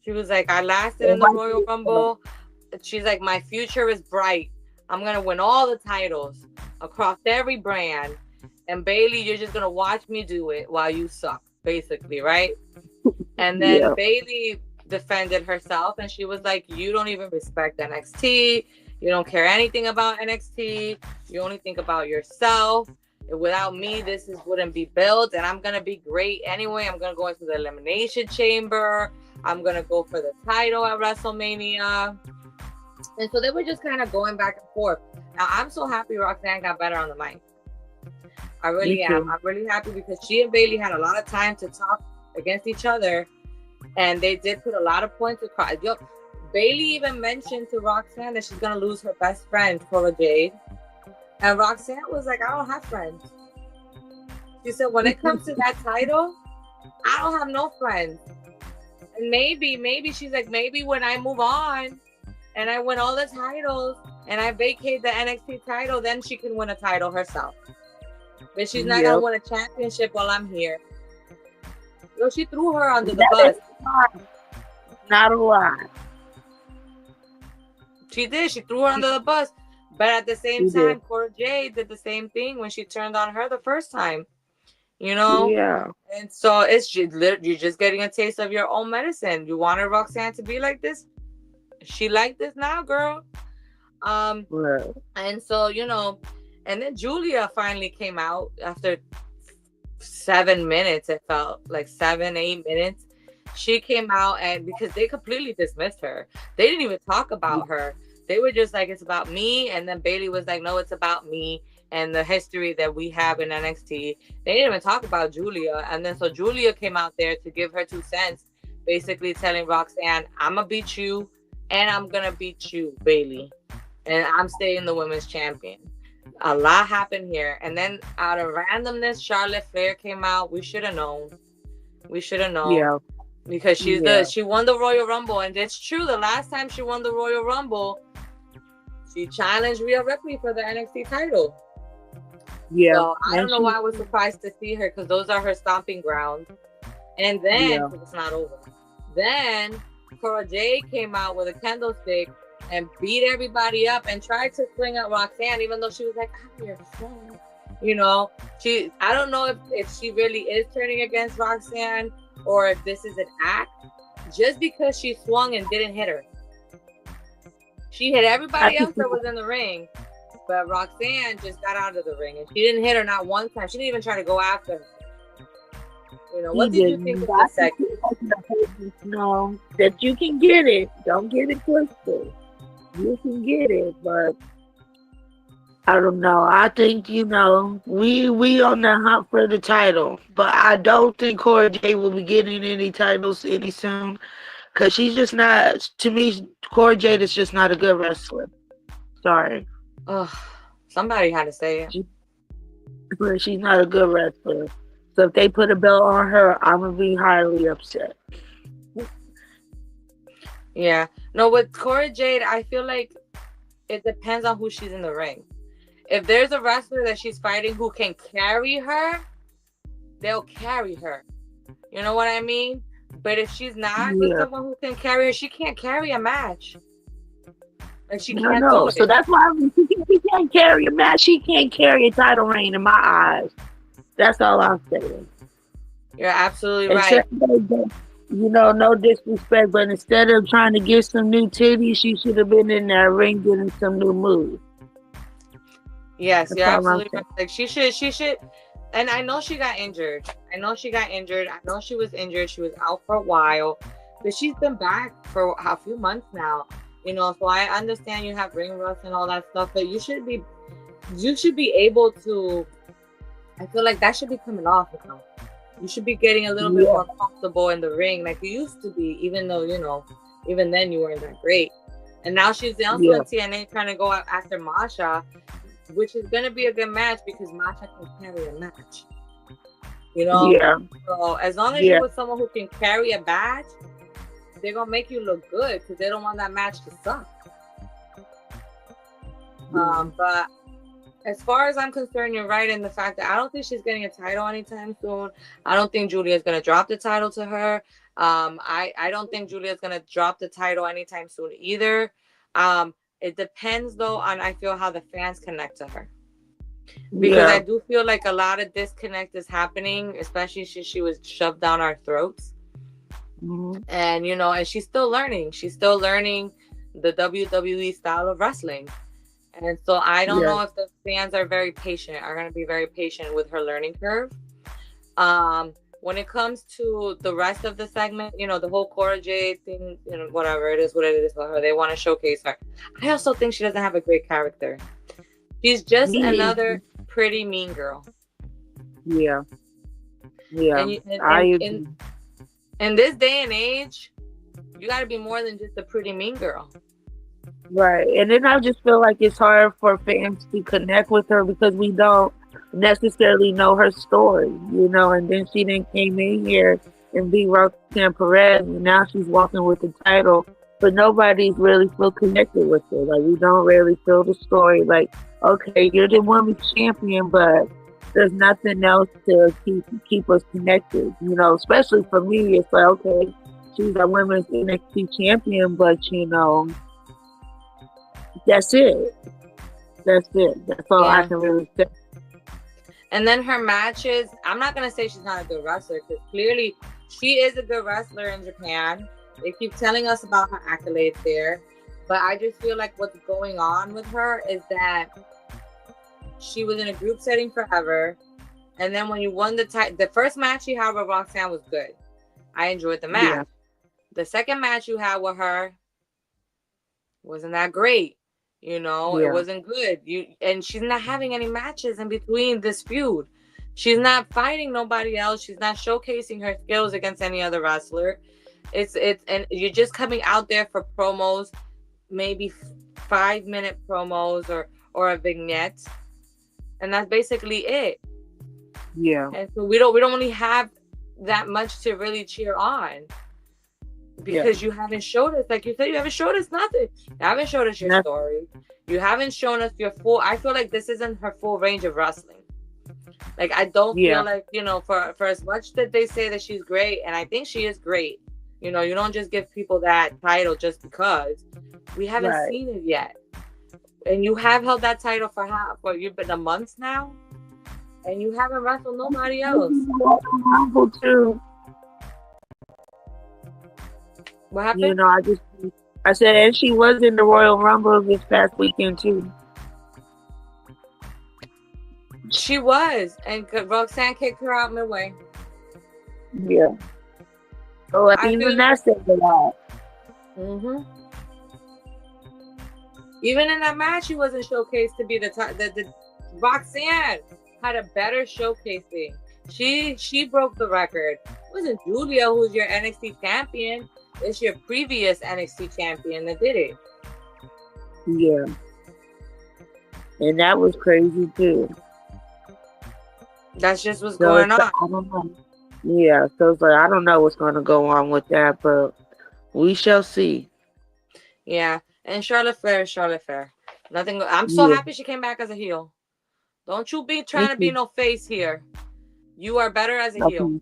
She was like, I lasted in the Royal Rumble. She's like, my future is bright. I'm gonna win all the titles across every brand. And Bailey, you're just gonna watch me do it while you suck, basically, right? And then Bailey defended herself and she was like, you don't even respect NXT. You don't care anything about NXT. You only think about yourself. Without me, this wouldn't be built, and I'm gonna be great anyway. I'm gonna go into the Elimination Chamber. I'm gonna go for the title at WrestleMania. And so they were just kind of going back and forth. Now I'm so happy Roxanne got better on the mic. I really am. I'm really happy because she and Bailey had a lot of time to talk against each other, and they did put a lot of points across. Bailey even mentioned to Roxanne that she's gonna lose her best friend, Cora Jade. And Roxanne was like, I don't have friends. She said, when it comes to that title, I don't have no friends. And maybe she's like, maybe when I move on and I win all the titles and I vacate the NXT title, then she can win a title herself. But she's not gonna win a championship while I'm here. So she threw her under the bus. Not a lot. She did. She threw her under the bus. But at the same time, Cora Jade did the same thing when she turned on her the first time. Yeah. And so you're just getting a taste of your own medicine. You wanted Roxanne to be like this? She like this now, girl. Right. And so, and then Julia finally came out after 7 minutes. It felt like 7-8 minutes. She came out, and because they completely dismissed her, they didn't even talk about her. They were just like, it's about me. And then Bailey was like, no, it's about me and the history that we have in NXT. They didn't even talk about Julia. And then so Julia came out there to give her 2 cents, basically telling Roxanne, I'm going to beat you and I'm going to beat you, Bailey. And I'm staying the women's champion. A lot happened here. And then out of randomness, Charlotte Flair came out. We should have known. Yeah. Because she won the Royal Rumble. And it's true, the last time she won the Royal Rumble, she challenged Rhea Ripley for the NXT title. Yeah. So I don't know why I was surprised to see her, because those are her stomping grounds. And then, it's not over. Then Cora Jade came out with a candlestick and beat everybody up and tried to swing at Roxanne, even though she was like, I'm your friend. I don't know if she really is turning against Roxanne or if this is an act, just because she swung and didn't hit her. She hit everybody else that was in the ring, but Roxanne just got out of the ring and she didn't hit her not one time. She didn't even try to go after her. What did you think of this segment? No, that you can get it. Don't get it twisted. You can get it, but I don't know. I think, we on the hunt for the title, but I don't think Cora Jade will be getting any titles any soon, because she's just not, to me, Cora Jade is just not a good wrestler. Sorry. Somebody had to say it. But she's not a good wrestler. So if they put a belt on her, I'm going to be highly upset. Yeah. No, with Cora Jade, I feel like it depends on who she's in the ring. If there's a wrestler that she's fighting who can carry her, they'll carry her. You know what I mean? But if she's not with someone who can carry her, she can't carry a match. Like she can't do it. So that's why she can't carry a match. She can't carry a title reign in my eyes. That's all I'm saying. You're absolutely right. No disrespect, but instead of trying to get some new titties, she should have been in that ring getting some new moves. Yes, you're absolutely right. Like she should. And I know she got injured. I know she was injured. She was out for a while, but she's been back for a few months now. You know, so I understand you have ring rust and all that stuff, but you should be able to. I feel like that should be coming off now. You should be getting a little bit more comfortable in the ring, like you used to be, even though, you know, even then you weren't that great. And now she's also in TNA trying to go after Masha, which is going to be a good match because Masha can carry a match. You know? Yeah. So as long as you're with someone who can carry a match, they're going to make you look good because they don't want that match to suck. But as far as I'm concerned, you're right in the fact that I don't think she's getting a title anytime soon. I don't think Julia's going to drop the title to her. I don't think Julia's going to drop the title anytime soon either. It depends, though, on I feel how the fans connect to her. Because I do feel like a lot of disconnect is happening, especially since she was shoved down our throats. Mm-hmm. And, you know, and she's still learning. She's still learning the WWE style of wrestling. And so I don't know if the fans are going to be very patient with her learning curve. When it comes to the rest of the segment, you know, the whole Cora Jade thing, you know, whatever it is for her, they want to showcase her. I also think she doesn't have a great character. She's just another pretty mean girl. Yeah. Yeah. In this day and age, you got to be more than just a pretty mean girl. Right. And then I just feel like it's hard for fans to connect with her because we don't necessarily know her story, you know, and then she then came in here and beat Roxanne Perez, and now she's walking with the title, but nobody's really feel connected with her. Like, we don't really feel the story. Like, okay, you're the women's champion, but there's nothing else to keep us connected, you know, especially for me. It's like, okay, she's a women's NXT champion, but, you know, that's it. That's all I can really say. And then her matches, I'm not going to say she's not a good wrestler, because clearly she is a good wrestler in Japan. They keep telling us about her accolades there. But I just feel like what's going on with her is that she was in a group setting forever. And then when you won the first match she had with Roxanne was good. I enjoyed the match. Yeah. The second match you had with her wasn't that great. You know, it wasn't good. And she's not having any matches in between this feud. She's not fighting nobody else. She's not showcasing her skills against any other wrestler. And you're just coming out there for promos, maybe 5-minute promos or a vignette, and that's basically it. Yeah. And so we don't really have that much to really cheer on. Because you haven't showed us, like you said, you haven't showed us nothing. You haven't showed us your story. You haven't shown us your full. I feel like this isn't her full range of wrestling. Like, I don't feel like, you know, for as much that they say that she's great, and I think she is great. You know, you don't just give people that title just because. We haven't seen it yet. And you have held that title for you've been a month now, and you haven't wrestled nobody else. What happened? You know, I said, and she was in the Royal Rumble this past weekend too. She was, and Roxanne kicked her out midway. Yeah. So even that says a lot. Mhm. Even in that match, she wasn't showcased to be the Roxanne had a better showcasing. She broke the record. It wasn't Julia who's your NXT champion. It's your previous NXT champion that did it. Yeah. And that was crazy too. That's just what's going on. I don't know. Yeah, so it's like, I don't know what's going to go on with that, but we shall see. Yeah, and Charlotte Flair. Nothing. I'm so happy she came back as a heel. Don't you be trying to be no face here. You are better as a heel.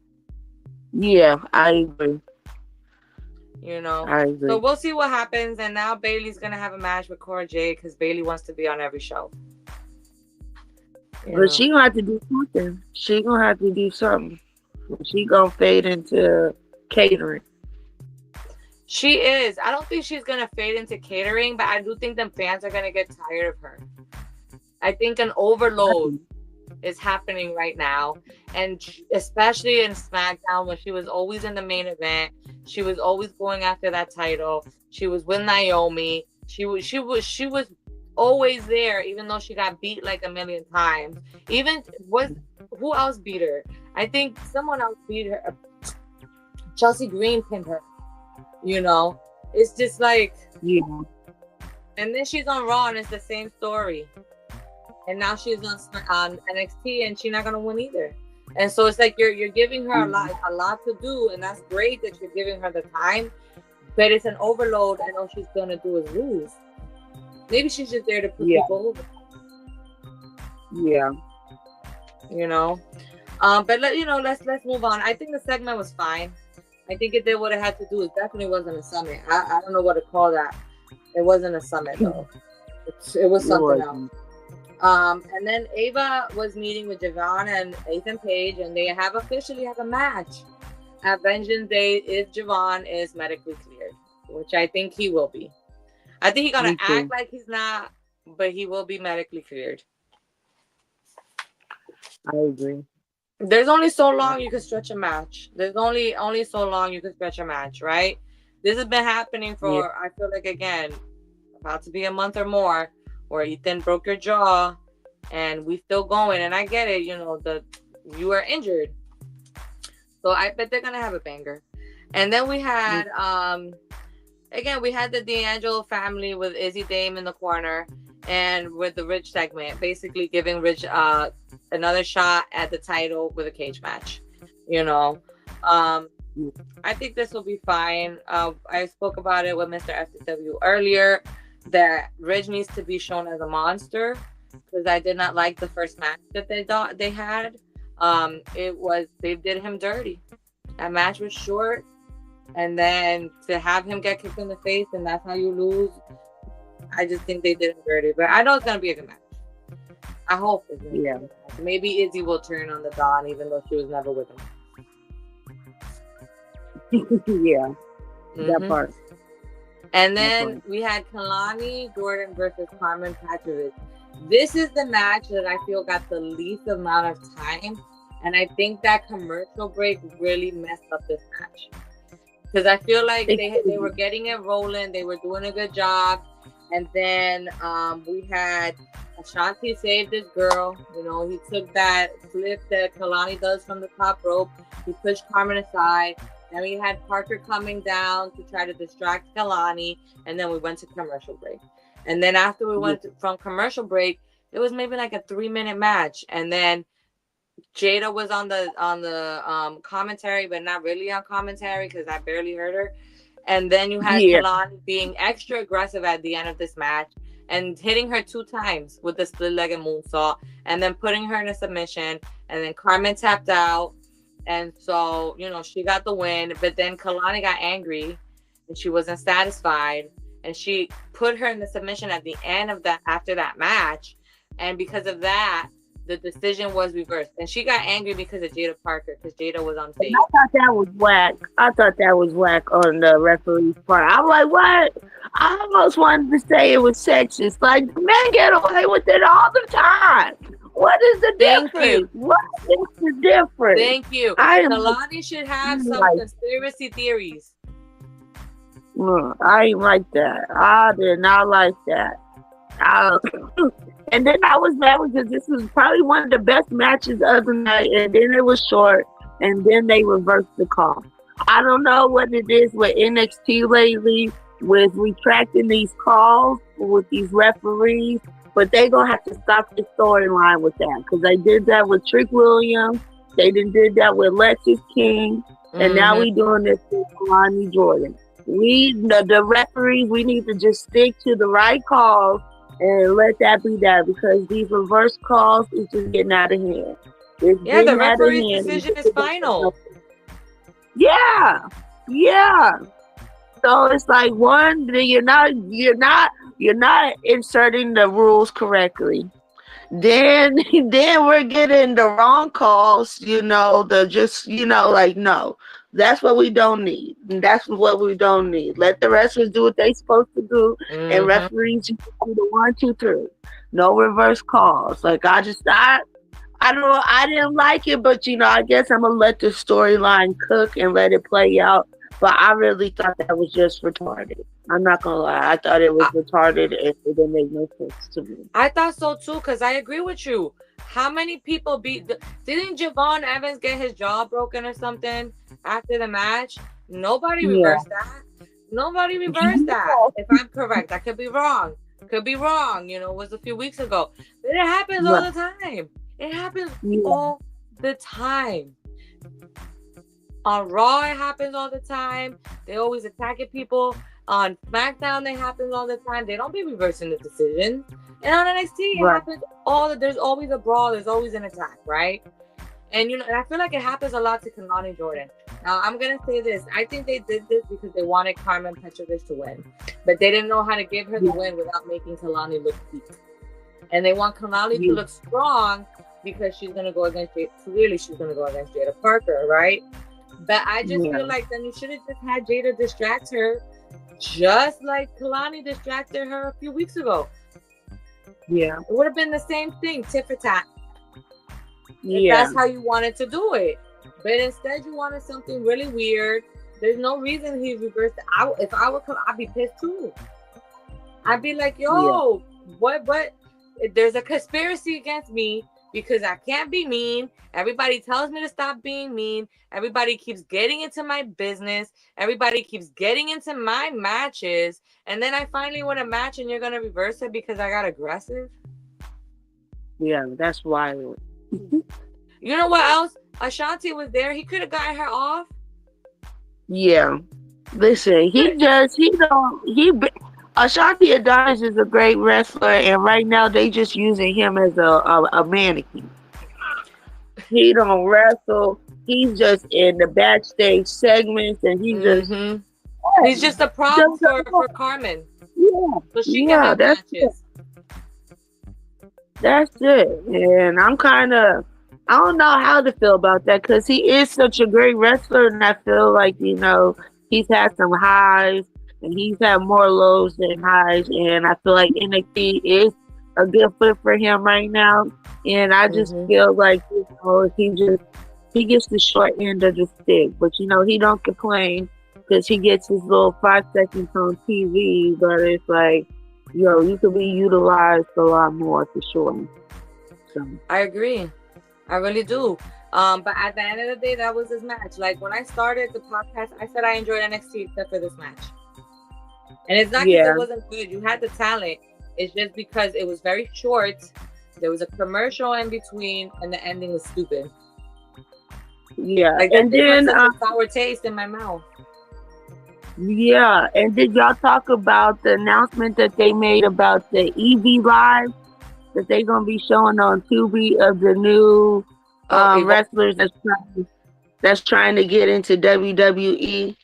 Yeah, I agree. You know, I agree. So we'll see what happens. And now Bayley's gonna have a match with Cora Jade because Bayley wants to be on every show. But she gonna have to do something. She gonna fade into catering. She is. I don't think she's gonna fade into catering, but I do think them fans are gonna get tired of her. I think an overload is happening right now, and especially in SmackDown, when she was always in the main event, she was always going after that title. She was with Naomi. She was always there, even though she got beat like a million times. Who else beat her? I think someone else beat her. Chelsea Green pinned her. You know, it's just like, Yeah. and then she's on Raw and it's the same story. And now she's on NXT and she's not gonna win either. And so it's like you're giving her a lot to do, and that's great that you're giving her the time. But it's an overload, and all she's gonna do is lose. Maybe she's just there to put people over. Yeah. You know, but let's move on. I think the segment was fine. I think it did what it had to do. It definitely wasn't a summit. I don't know what to call that. It wasn't a summit though. It was something else. And then Ava was meeting with Javon and Ethan Page, and they officially have a match at Vengeance Day if Javon is medically cleared, which I think he will be. I think he's gonna act like he's not, but he will be medically cleared. I agree. There's only so long you can stretch a match. There's only so long you can stretch a match, right? This has been happening for, I feel like, again, about to be a month or more, where Ethan broke your jaw, and we still going. And I get it, you are injured, so I bet they're gonna have a banger. And then we had, again, we had the D'Angelo family with Izzy Dame in the corner, and with the Rich segment, basically giving Rich another shot at the title with a cage match. I think this will be fine. I spoke about it with Mr. FTW earlier, that Ridge needs to be shown as a monster, because I did not like the first match that they had. They did him dirty. That match was short, and then to have him get kicked in the face and that's how you lose, I just think they did him dirty. But I know it's gonna be a good match. I hope it's gonna be a good match. Maybe Izzy will turn on the Dawn, even though she was never with him. That part. And then we had Kalani Jordan versus Carmen Petrovic. This is the match that I feel got the least amount of time. And I think that commercial break really messed up this match. Because I feel like they were getting it rolling. They were doing a good job. And then we had Ashanti save this girl. He took that flip that Kalani does from the top rope. He pushed Carmen aside. Then we had Parker coming down to try to distract Kalani, and then we went to commercial break. And then after we went from commercial break, it was maybe like a 3-minute match. And then Jada was on the commentary, but not really on commentary because I barely heard her. And then you had Kalani being extra aggressive at the end of this match and hitting her 2 times with the split-legged moonsault, and then putting her in a submission. And then Carmen tapped out. And so, she got the win, but then Kalani got angry and she wasn't satisfied, and she put her in the submission at the end of after that match. And because of that, the decision was reversed. And she got angry because of Jada Parker, because Jada was on stage. I thought that was whack. On the referee's part. I'm like, what? I almost wanted to say it was sexist. Like, men get away with it all the time. What is the difference? What is the difference? Thank you. Kalani should have some conspiracy theories. I ain't like that. I did not like that. And then I was mad because this was probably one of the best matches of the night, and then it was short, and then they reversed the call. I don't know what it is with NXT lately with retracting these calls with these referees. But they gonna have to stop the storyline with that, because they did that with Trick Williams. They did that with Lexus King, and now we doing this with Kalani Jordan. The referees, we need to just stick to the right calls and let that be that, because these reverse calls is just getting out of hand. The referee's decision is final. Yeah. So it's like, one, you're not inserting the rules correctly. Then we're getting the wrong calls, no. That's what we don't need. Let the wrestlers do what they're supposed to do, and referees do the 1, 2, 3. No reverse calls. Like, I didn't like it, but I guess I'm gonna let the storyline cook and let it play out. But I really thought that was just retarded. I'm not gonna lie. I thought it was retarded and it didn't make no sense to me. I thought so too, because I agree with you. How many people didn't Javon Evans get his jaw broken or something after the match? Nobody reversed that. Nobody reversed that. If I'm correct, I could be wrong. Could be wrong. You know, it was a few weeks ago. But it happens all the time. It happens all the time. On Raw, it happens all the time. They always attacking people. On SmackDown, it happens all the time. They don't be reversing the decision. And on NXT, it happens there's always a brawl. There's always an attack, right? And, you know, and I feel like it happens a lot to Kalani Jordan. Now, I'm going to say this. I think they did this because they wanted Carmen Petrovich to win. But they didn't know how to give her the win without making Kalani look weak. And they want Kalani to look strong because she's going to go against Jada Parker, right? But I just feel like then you should have just had Jada distract her just like Kalani distracted her a few weeks ago. Yeah. It would have been the same thing, tit for tat. If that's how you wanted to do it. But instead you wanted something really weird. There's no reason he reversed it. If I were I'd be pissed too. I'd be like, yo, what? There's a conspiracy against me because I can't be mean. Everybody tells me to stop being mean. Everybody keeps getting into my business. Everybody keeps getting into my matches. And then I finally win a match and you're going to reverse it because I got aggressive? Yeah, that's wild. You know what else? Ashanti was there. He could have gotten her off. Yeah. Listen, Ashanti Adonis is a great wrestler, and right now they just using him as a mannequin. He don't wrestle. He's just in the backstage segments, and he's just a prop for Carmen. Yeah, so she can have matches. That's it. And I don't know how to feel about that because he is such a great wrestler, and I feel like, you know, he's had some highs and he's had more lows than highs, and I feel like NXT is a good fit for him right now. And I just feel like, you know, he gets the short end of the stick, but you know, he don't complain because he gets his little 5 seconds on TV, but it's like, yo, you could be utilized a lot more for sure. So I agree. I really do. But at the end of the day, that was his match. Like when I started the podcast, I said I enjoyed NXT except for this match. And it's not because it wasn't good. You had the talent. It's just because it was very short. There was a commercial in between, and the ending was stupid. Yeah, like, and then a sour taste in my mouth. Yeah, and did y'all talk about the announcement that they made about the EV Live that they're gonna be showing on Tubi of the new wrestlers that's trying to get into WWE?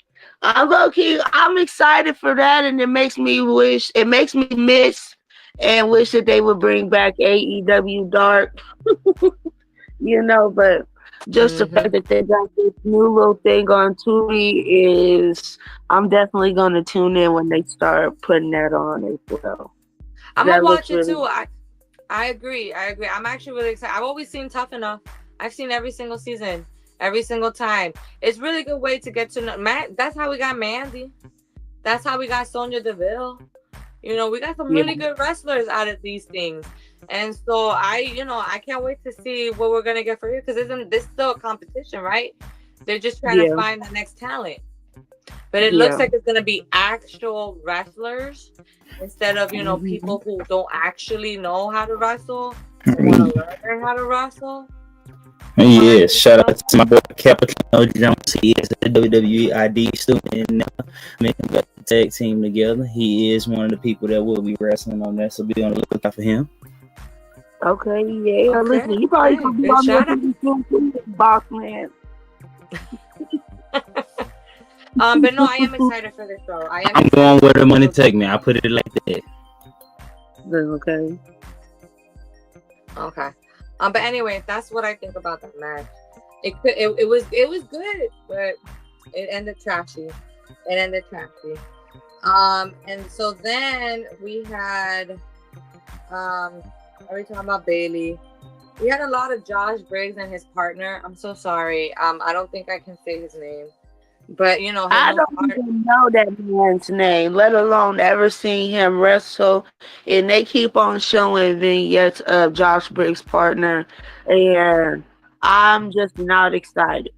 I'm excited for that, and it makes me miss and wish that they would bring back AEW Dark. You know, but just the fact that they got this new little thing on Tubi is, I'm definitely going to tune in when they start putting that on as well. I'm going to watch it too. I agree. I'm actually really excited. I've always seen Tough Enough. I've seen every single season, every single time. It's a really good way to get to know Matt. That's how we got Mandy. That's how we got Sonya Deville. You know, we got some really good wrestlers out of these things. And so I can't wait to see what we're gonna get for you, because isn't this still a competition, right? They're just trying to find the next talent. But it looks like it's gonna be actual wrestlers instead of, you know, people who don't actually know how to wrestle or want to learn how to wrestle. Yes, shout out to my boy Capitano Jones. He is a WWE ID student now. Making the tag team together. He is one of the people that will be wrestling on that, so be on the lookout for him. Okay, yeah. Okay. Listen, you probably gonna be on the boss man. But no, I am excited for this show. I'm going where the money take me. I put it like that. Okay. But anyway, that's what I think about that match. It was good, but it ended trashy. And so then we had are we talking about Bailey? We had a lot of Josh Briggs and his partner. I'm so sorry. I don't think I can say his name. But you know, his I new don't part. even know that man's name, let alone ever seen him wrestle. And they keep on showing vignettes of Josh Briggs' partner, and I'm just not excited.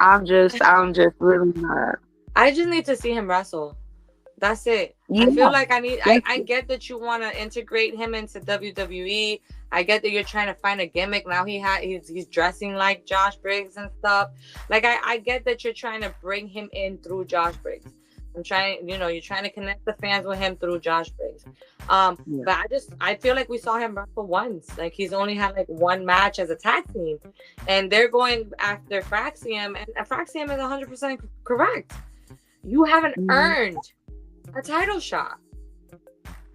I'm just really not. I just need to see him wrestle. That's it. I Yeah, feel like I need. that's I get that you want to integrate him into WWE. I get that you're trying to find a gimmick. Now he's dressing like Josh Briggs and stuff. Like I get that you're trying to bring him in through Josh Briggs. I'm trying, you're trying to connect the fans with him through Josh Briggs. yeah. But I feel like we saw him wrestle once. Like he's only had like one match as a tag team, and they're going after Fraxium, and Fraxium is 100% correct. You haven't Mhm. earned a title shot.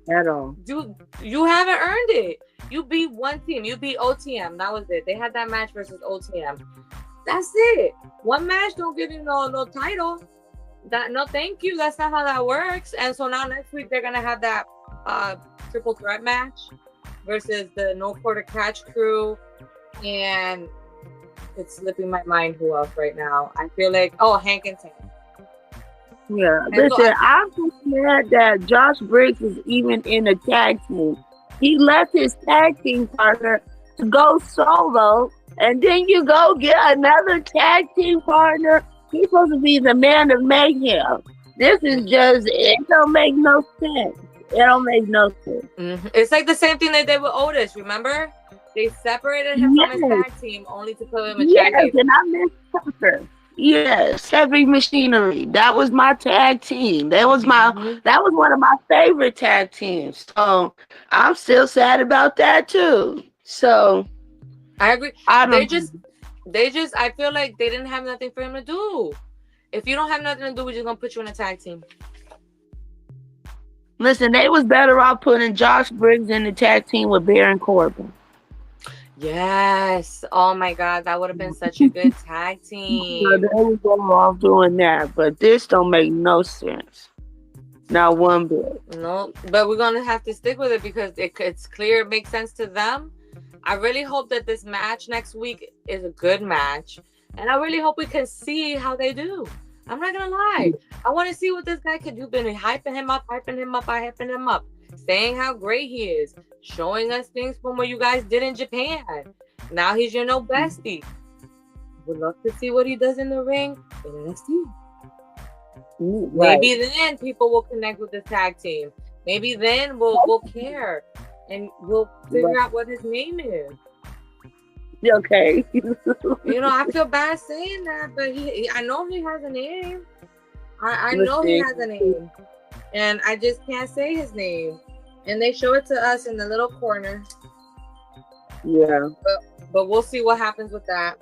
At all. You haven't earned it. You beat one team. You beat OTM. That was it. They had that match versus OTM. That's it. One match don't give you no title. No, thank you. That's not how that works. And so now next week they're gonna have that triple threat match versus the No Quarter Catch crew, and it's slipping my mind who else right now. I feel like Hank and Tank. Yeah, And so listen, I'm just mad that Josh Briggs is even in a tag team. He left his tag team partner to go solo, and then you go get another tag team partner. He's supposed to be the man of mayhem. This is just, it don't make no sense. It don't make no sense. It's like the same thing they did with Otis. Remember, they separated him from his Yes, tag team only to put him in yes, tag team. and I miss Tucker. Yes, Heavy Machinery. That was my tag team. That was one of my favorite tag teams. So I'm still sad about that too. So I agree. I They don't. just. I feel like they didn't have nothing for him to do. If you don't have nothing to do, we're just gonna put you in a tag team. Listen, they was better off putting Josh Briggs in the tag team with Baron Corbin. Yes. Oh my God, that would have been such a good tag So team. they was better off doing that, but this don't make no sense. Not one bit. No, but we're gonna have to stick with it because it's clear it makes sense to them. I really hope that this match next week is a good match, and I really hope we can see how they do. I'm not gonna lie. I want to see what this guy could do. Been hyping him up, saying how great he is, showing us things from what you guys did in Japan. Now he's your bestie. Would love to see what he does in the ring in NXT. Right. Maybe then people will connect with the tag team. Maybe then we'll care and we'll figure out what his name is. Okay. I feel bad saying that, but I know he has a name. I know he has a name, and I just can't say his name. And they show it to us in the little corner. Yeah. But we'll see what happens with that.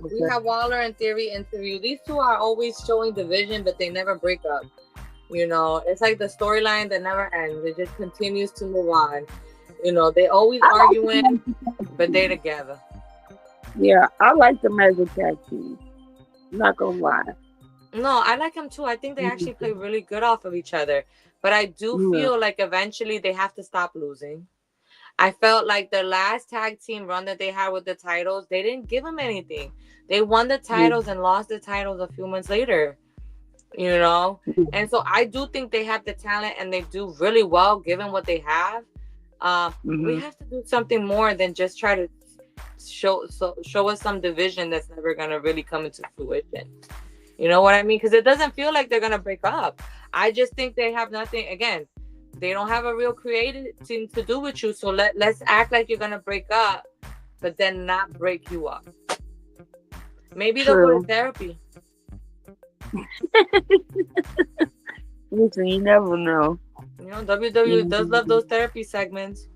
We have Waller and Theory interview. These two are always showing division, but they never break up. It's like the storyline that never ends. It just continues to move on. They always arguing, but they're together. Yeah, I like them as a tag team. Not gonna lie. No, I like them too. I think they actually play really good off of each other. But I do feel like eventually they have to stop losing. I felt like the last tag team run that they had with the titles, they didn't give them anything. They won the titles and lost the titles a few months later. And so I do think they have the talent and they do really well given what they have. We have to do something more than just try to show us some division that's never gonna really come into fruition. You know what I mean? Because it doesn't feel like they're gonna break up. I just think they have nothing. Again, they don't have a real creative thing to do with you. So let's act like you're gonna break up, but then not break you up. Maybe they'll go to therapy. Listen, you never know. WWE does love those therapy segments.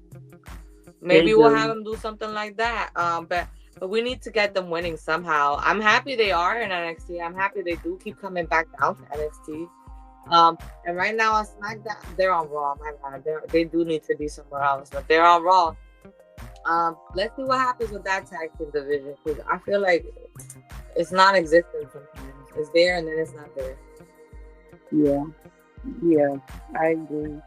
Maybe we'll have them do something like that. But we need to get them winning somehow. I'm happy they are in NXT. I'm happy they do keep coming back down to NXT. And right now on SmackDown, they're on Raw. My God, they do need to be somewhere else, but they're on Raw. Let's see what happens with that tag team division because I feel like it's non-existent sometimes. It's there and then it's not there. Yeah, I agree.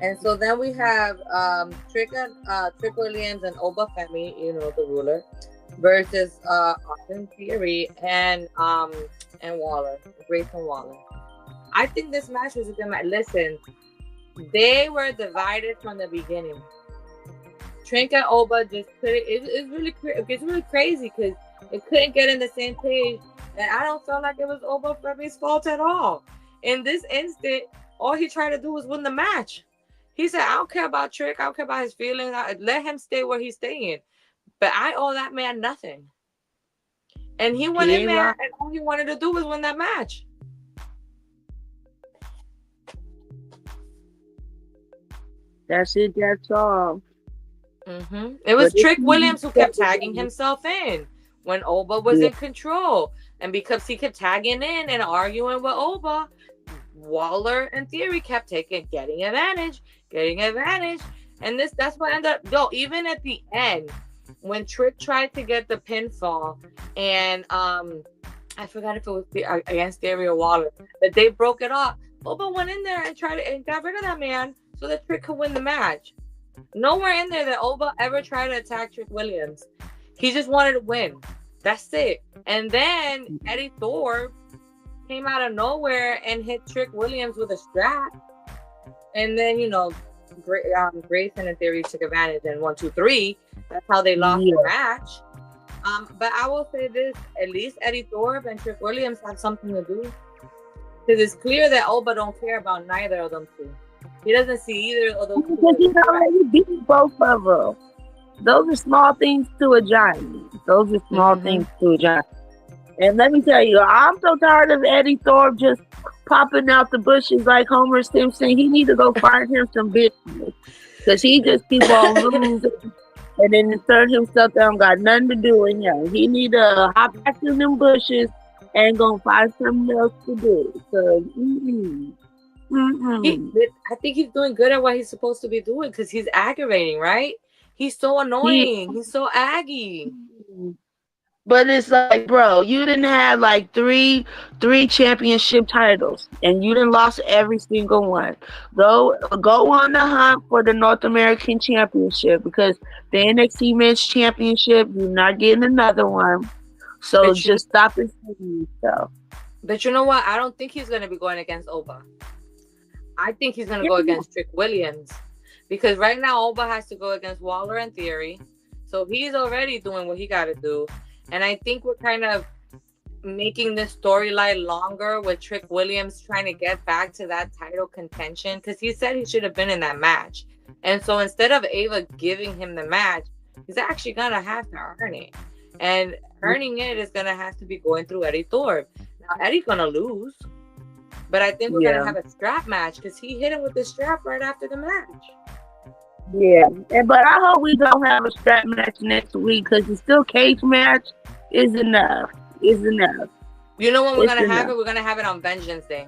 And so then we have Trick Williams and Oba Femi, the ruler. versus Austin Theory and Waller, Grayson Waller. I think this match was a good match. Listen, they were divided from the beginning. Trink and Oba just couldn't. It's really crazy because it couldn't get in the same page, and I don't feel like it was Oba Femi's fault at all. In this instant, all he tried to do was win the match. He said, "I don't care about Trick. I don't care about his feelings. Let him stay where he's staying." But I owe that man nothing. And he went in there, and all he wanted to do was win that match. That's it. That's all. Mm-hmm. It was Trick Williams who kept tagging himself in when Oba was in control. And because he kept tagging in and arguing with Oba, Waller and Theory kept getting advantage. And that's what ended up, even at the end, when Trick tried to get the pinfall, and I forgot if it was against Theory or Waller, but they broke it off. Oba went in there and got rid of that man so that Trick could win the match. Nowhere in there that Oba ever tried to attack Trick Williams. He just wanted to win. That's it. And then Eddie Thorpe came out of nowhere and hit Trick Williams with a strap. And then, Grayson and Theory took advantage in 1, 2, 3. That's how they lost the match. But I will say this, at least Eddie Thorpe and Trick Williams have something to do. Because it's clear that Oba don't care about neither of them two. He doesn't see either of those two. Because he already beat both of them. Those are small things to a giant. Those are small things to a giant. And let me tell you, I'm so tired of Eddie Thorpe just popping out the bushes like Homer Simpson. He need to go find him some business. Because he just keep on losing and then insert himself down, got nothing to do with him. He need to hop back in them bushes and go find something else to do. So, I think he's doing good at what he's supposed to be doing because he's aggravating, right? He's so annoying. He's so aggy. But it's like, bro, you didn't have like three championship titles, and you didn't lost every single one. Go on the hunt for the North American Championship because the NXT Men's Championship, you're not getting another one. So just stop it yourself. But you know what? I don't think he's going to be going against Oba. I think he's going to go against Trick Williams because right now Oba has to go against Waller and Theory. So he's already doing what he got to do. And I think we're kind of making this storyline longer with Trick Williams trying to get back to that title contention because he said he should have been in that match. And so instead of Ava giving him the match, he's actually going to have to earn it. And earning it is going to have to be going through Eddie Thorpe. Now, Eddie's going to lose. But I think we're going to have a strap match because he hit him with the strap right after the match. Yeah, but I hope we don't have a strap match next week because the still cage match is enough. Is enough. You know when we're going to have it? We're going to have it on Vengeance Day.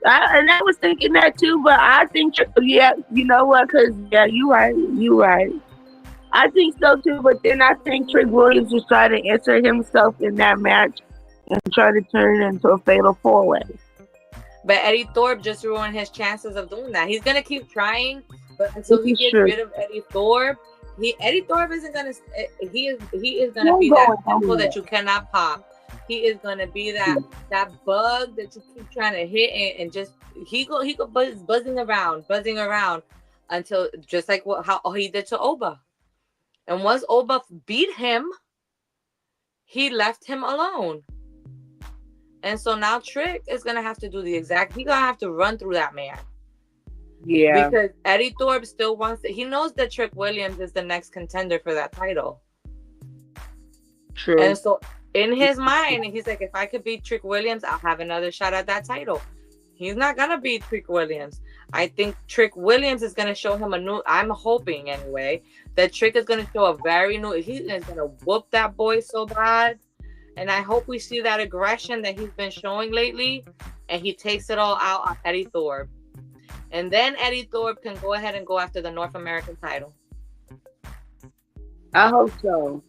I was thinking that too, but I think, you know what? Because, you're right. I think so too, but then I think Trick Williams is trying to insert himself in that match and try to turn it into a fatal 4-way. But Eddie Thorpe just ruined his chances of doing that. He's gonna keep trying, but until he gets rid of Eddie Thorpe, Eddie Thorpe isn't gonna. He is gonna be that pimple that you cannot pop. He is gonna be that bug that you keep trying to hit and just he go buzzing around until just like how he did to Oba. And once Oba beat him, he left him alone. And so now Trick is going to have to do he's going to have to run through that man. Yeah. Because Eddie Thorpe still wants he knows that Trick Williams is the next contender for that title. True. And so in his mind, he's like, if I could beat Trick Williams, I'll have another shot at that title. He's not going to beat Trick Williams. I think Trick Williams is going to show him I'm hoping anyway, that Trick is going to show a very new, he is going to whoop that boy so bad. And I hope we see that aggression that he's been showing lately, and he takes it all out on Eddie Thorpe. And then Eddie Thorpe can go ahead and go after the North American title. I hope so.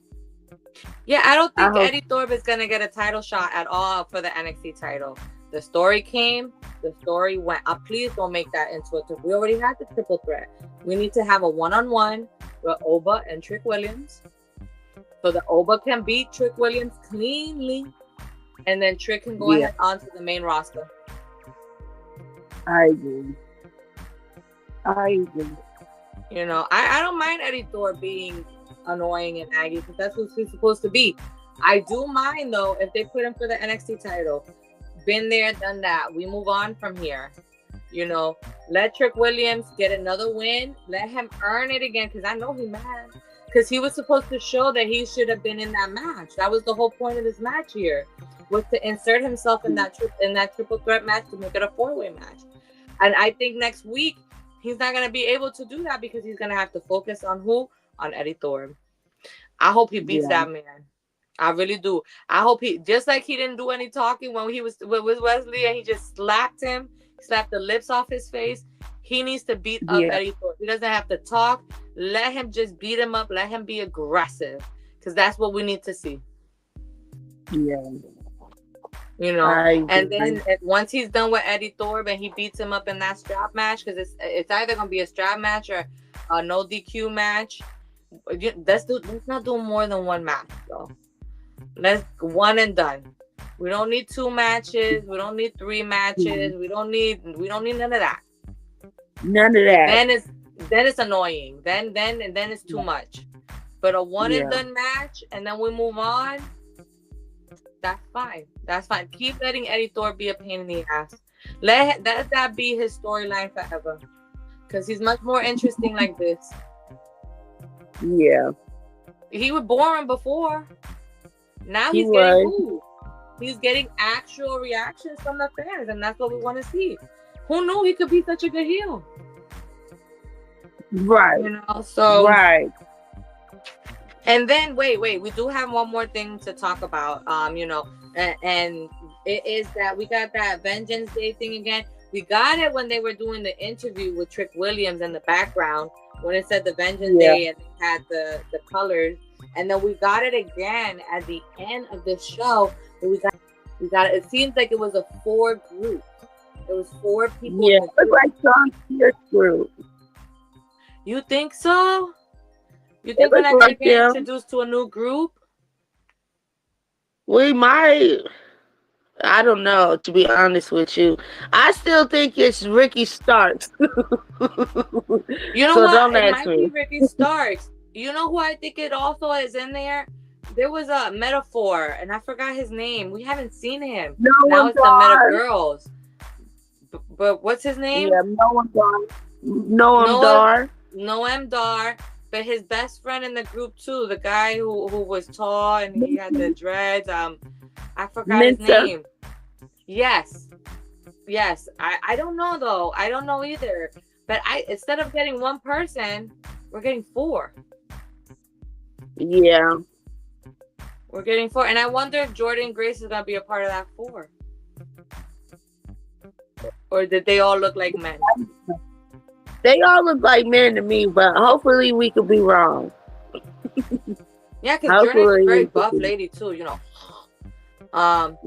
Yeah, I don't think Eddie Thorpe is going to get a title shot at all for the NXT title. The story came, the story went. Please don't make that into a triple. We already had the triple threat. We need to have a one-on-one with Oba and Trick Williams. So the Oba can beat Trick Williams cleanly, and then Trick can go ahead onto the main roster. I agree. You know, I don't mind Eddie Thor being annoying and aggy because that's what he's supposed to be. I do mind though if they put him for the NXT title. Been there, done that. We move on from here. You know, let Trick Williams get another win. Let him earn it again because I know he's mad. Because he was supposed to show that he should have been in that match. That was the whole point of this match here, was to insert himself in that triple threat match to make it a 4-way match. And I think next week he's not gonna be able to do that because he's gonna have to focus on who? On Eddie Thor. I hope he beats that man. I really do. I hope he, just like he didn't do any talking when he was with Wesley and he just slapped him, slapped the lips off his face. He needs to beat up Eddie Thor. He doesn't have to talk. Let him just beat him up. Let him be aggressive. Because that's what we need to see. Yeah. You know, and then once he's done with Eddie Thor, and he beats him up in that strap match, because it's either going to be a strap match or a no DQ match. Let's not do more than one match, though. Let's one and done. We don't need 2 matches. We don't need 3 matches. We don't need none of that. None of that. Then it's annoying. Then it's too much. But a one and done match, and then we move on. That's fine. That's fine. Keep letting Eddie Thor be a pain in the ass. Let that be his storyline forever. Because he's much more interesting like this. Yeah. He was boring before. Now he's getting cool. He's getting actual reactions from the fans, and that's what we want to see. Who knew he could be such a good heel? Right. You know, so right. And then wait, we do have one more thing to talk about. You know, and it is that we got that Vengeance Day thing again. We got it when they were doing the interview with Trick Williams in the background when it said the Vengeance Day and it had the colors. And then we got it again at the end of the show. We got it. It seems like it was a 4 group. It was 4 people. Yeah, it's like Sean Spears group. You think so? You think we're not going to get introduced to a new group? We might. I don't know, to be honest with you. I still think it's Ricky Starks. You know so what? Don't it ask might me. be Ricky Starks. You know who I think it also is in there? There was a Metaphor, and I forgot his name. We haven't seen him. Now it's the Meta Girls. But what's his name? Yeah, Noam Dar. Noam Dar. But his best friend in the group too, the guy who was tall and he had the dreads. I forgot his name. Yes. I don't know though. I don't know either. But instead of getting 1 person, we're getting 4. Yeah. We're getting 4. And I wonder if Jordan Grace is gonna be a part of that 4. Or did they all look like men? They all look like men to me, but hopefully we could be wrong. Yeah, because Jordan's a very buff lady too, you know.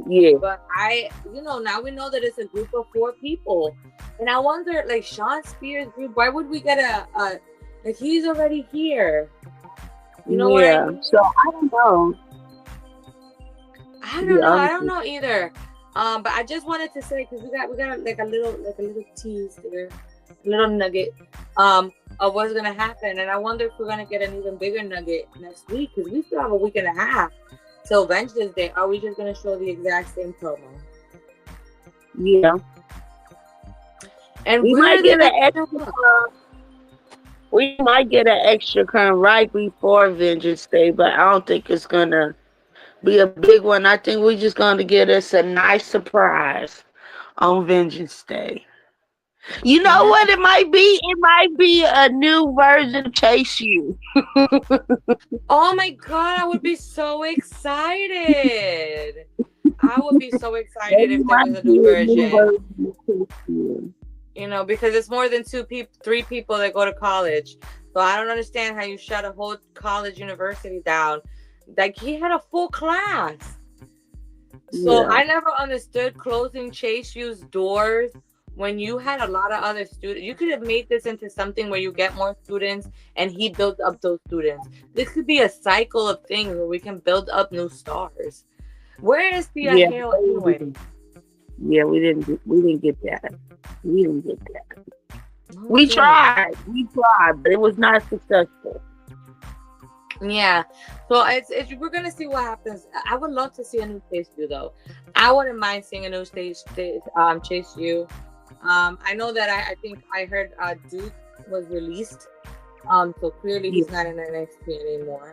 Yeah. But now we know that it's a group of 4 people. And I wonder, like, Sean Spears' group, why would we get like, he's already here? You know what I mean? So I don't know. I don't know either. But I just wanted to say, because we got like a little tease there, a little nugget of what's gonna happen, and I wonder if we're gonna get an even bigger nugget next week, because we still have a week and a half till Vengeance Day. Are we just gonna show the exact same promo? Yeah. And we might get an extra. We might get an extra right before Vengeance Day, but I don't think it's gonna be a big one. I think we're just gonna get us a nice surprise on Vengeance Day. You know what it might be? It might be a new version of Chase U. Oh my God, I would be so excited. I would be so excited if there was a new version. You know, because it's more than 3 people that go to college. So I don't understand how you shut a whole college university down. Like, he had a full class. So I never understood closing Chase U's doors when you had a lot of other students, you could have made this into something where you get more students and he builds up those students. This could be a cycle of things where we can build up new stars. Where is Tia Hale anyway? Yeah, we didn't get that. We didn't get that. No We kidding. tried, but it was not successful. Yeah, so it's we're gonna see what happens. I would love to see a new Chase U though. I wouldn't mind seeing a new Chase U. I know that I think I heard Duke was released. So clearly he's not in NXT anymore.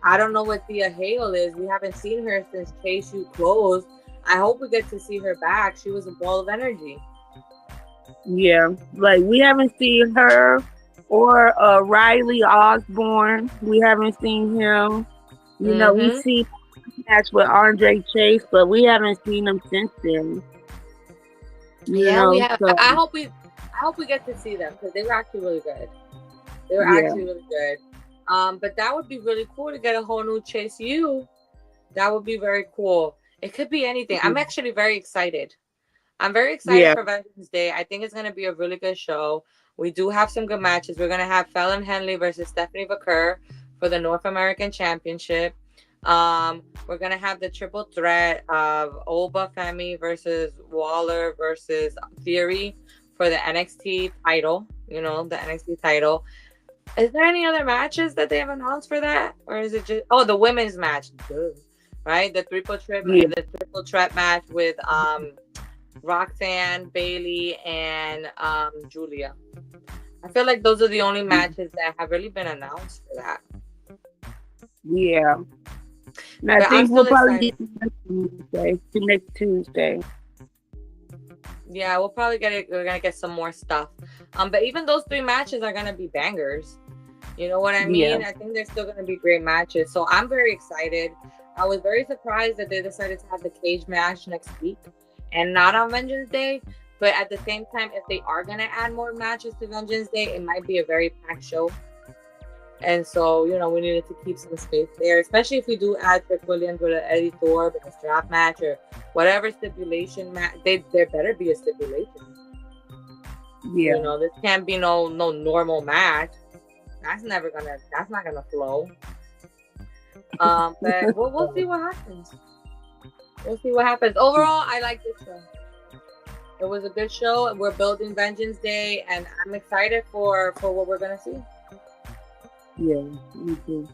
I don't know what Thea Hale is. We haven't seen her since Chase U closed. I hope we get to see her back. She was a ball of energy. Yeah, like we haven't seen her or Riley Osborne. We haven't seen him. You know, we see match with Andre Chase, but we haven't seen him since then. You know, we have. so- I hope we get to see them because they were actually really good. They were actually really good. But that would be really cool to get a whole new Chase U. That would be very cool. It could be anything. I'm actually very excited. I'm very excited for Vengeance Day. I think it's going to be a really good show. We do have some good matches. We're going to have Fallon Henley versus Stephanie Vaquer for the North American Championship. We're going to have the triple threat of Oba Femi versus Waller versus Theory for the NXT title. You know, the NXT title. Is there any other matches that they have announced for that? Or is it just... Oh, the women's match. Duh. Right? The triple threat match with... Roxanne, Bailey, and Julia. I feel like those are the only matches that have really been announced for that. Yeah. And I think we'll probably get next Tuesday. Yeah, we'll probably get it. We're gonna get some more stuff. But even those 3 matches are gonna be bangers. You know what I mean? I think they're still gonna be great matches. So I'm very excited. I was very surprised that they decided to have the cage match next week and not on Vengeance Day. But at the same time, if they are going to add more matches to Vengeance Day, it might be a very packed show. And so, you know, we needed to keep some space there, especially if we do add Trick Williams with an Eddie Thorpe and a strap match or whatever stipulation match. There better be a stipulation. Yeah. You know, this can't be no normal match. That's not gonna flow. But we'll see what happens. We'll see what happens. Overall, I like this show. It was a good show. We're building Vengeance Day, and I'm excited for what we're gonna see. Yeah, me too.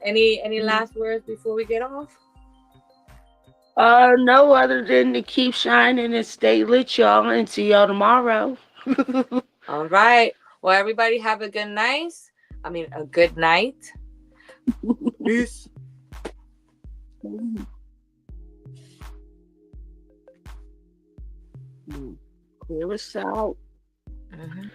Any last words before we get off? No, other than to keep shining and stay lit, y'all, and see y'all tomorrow. All right. Well, everybody have a good night. A good night. Peace. Clear us out. Mm-hmm.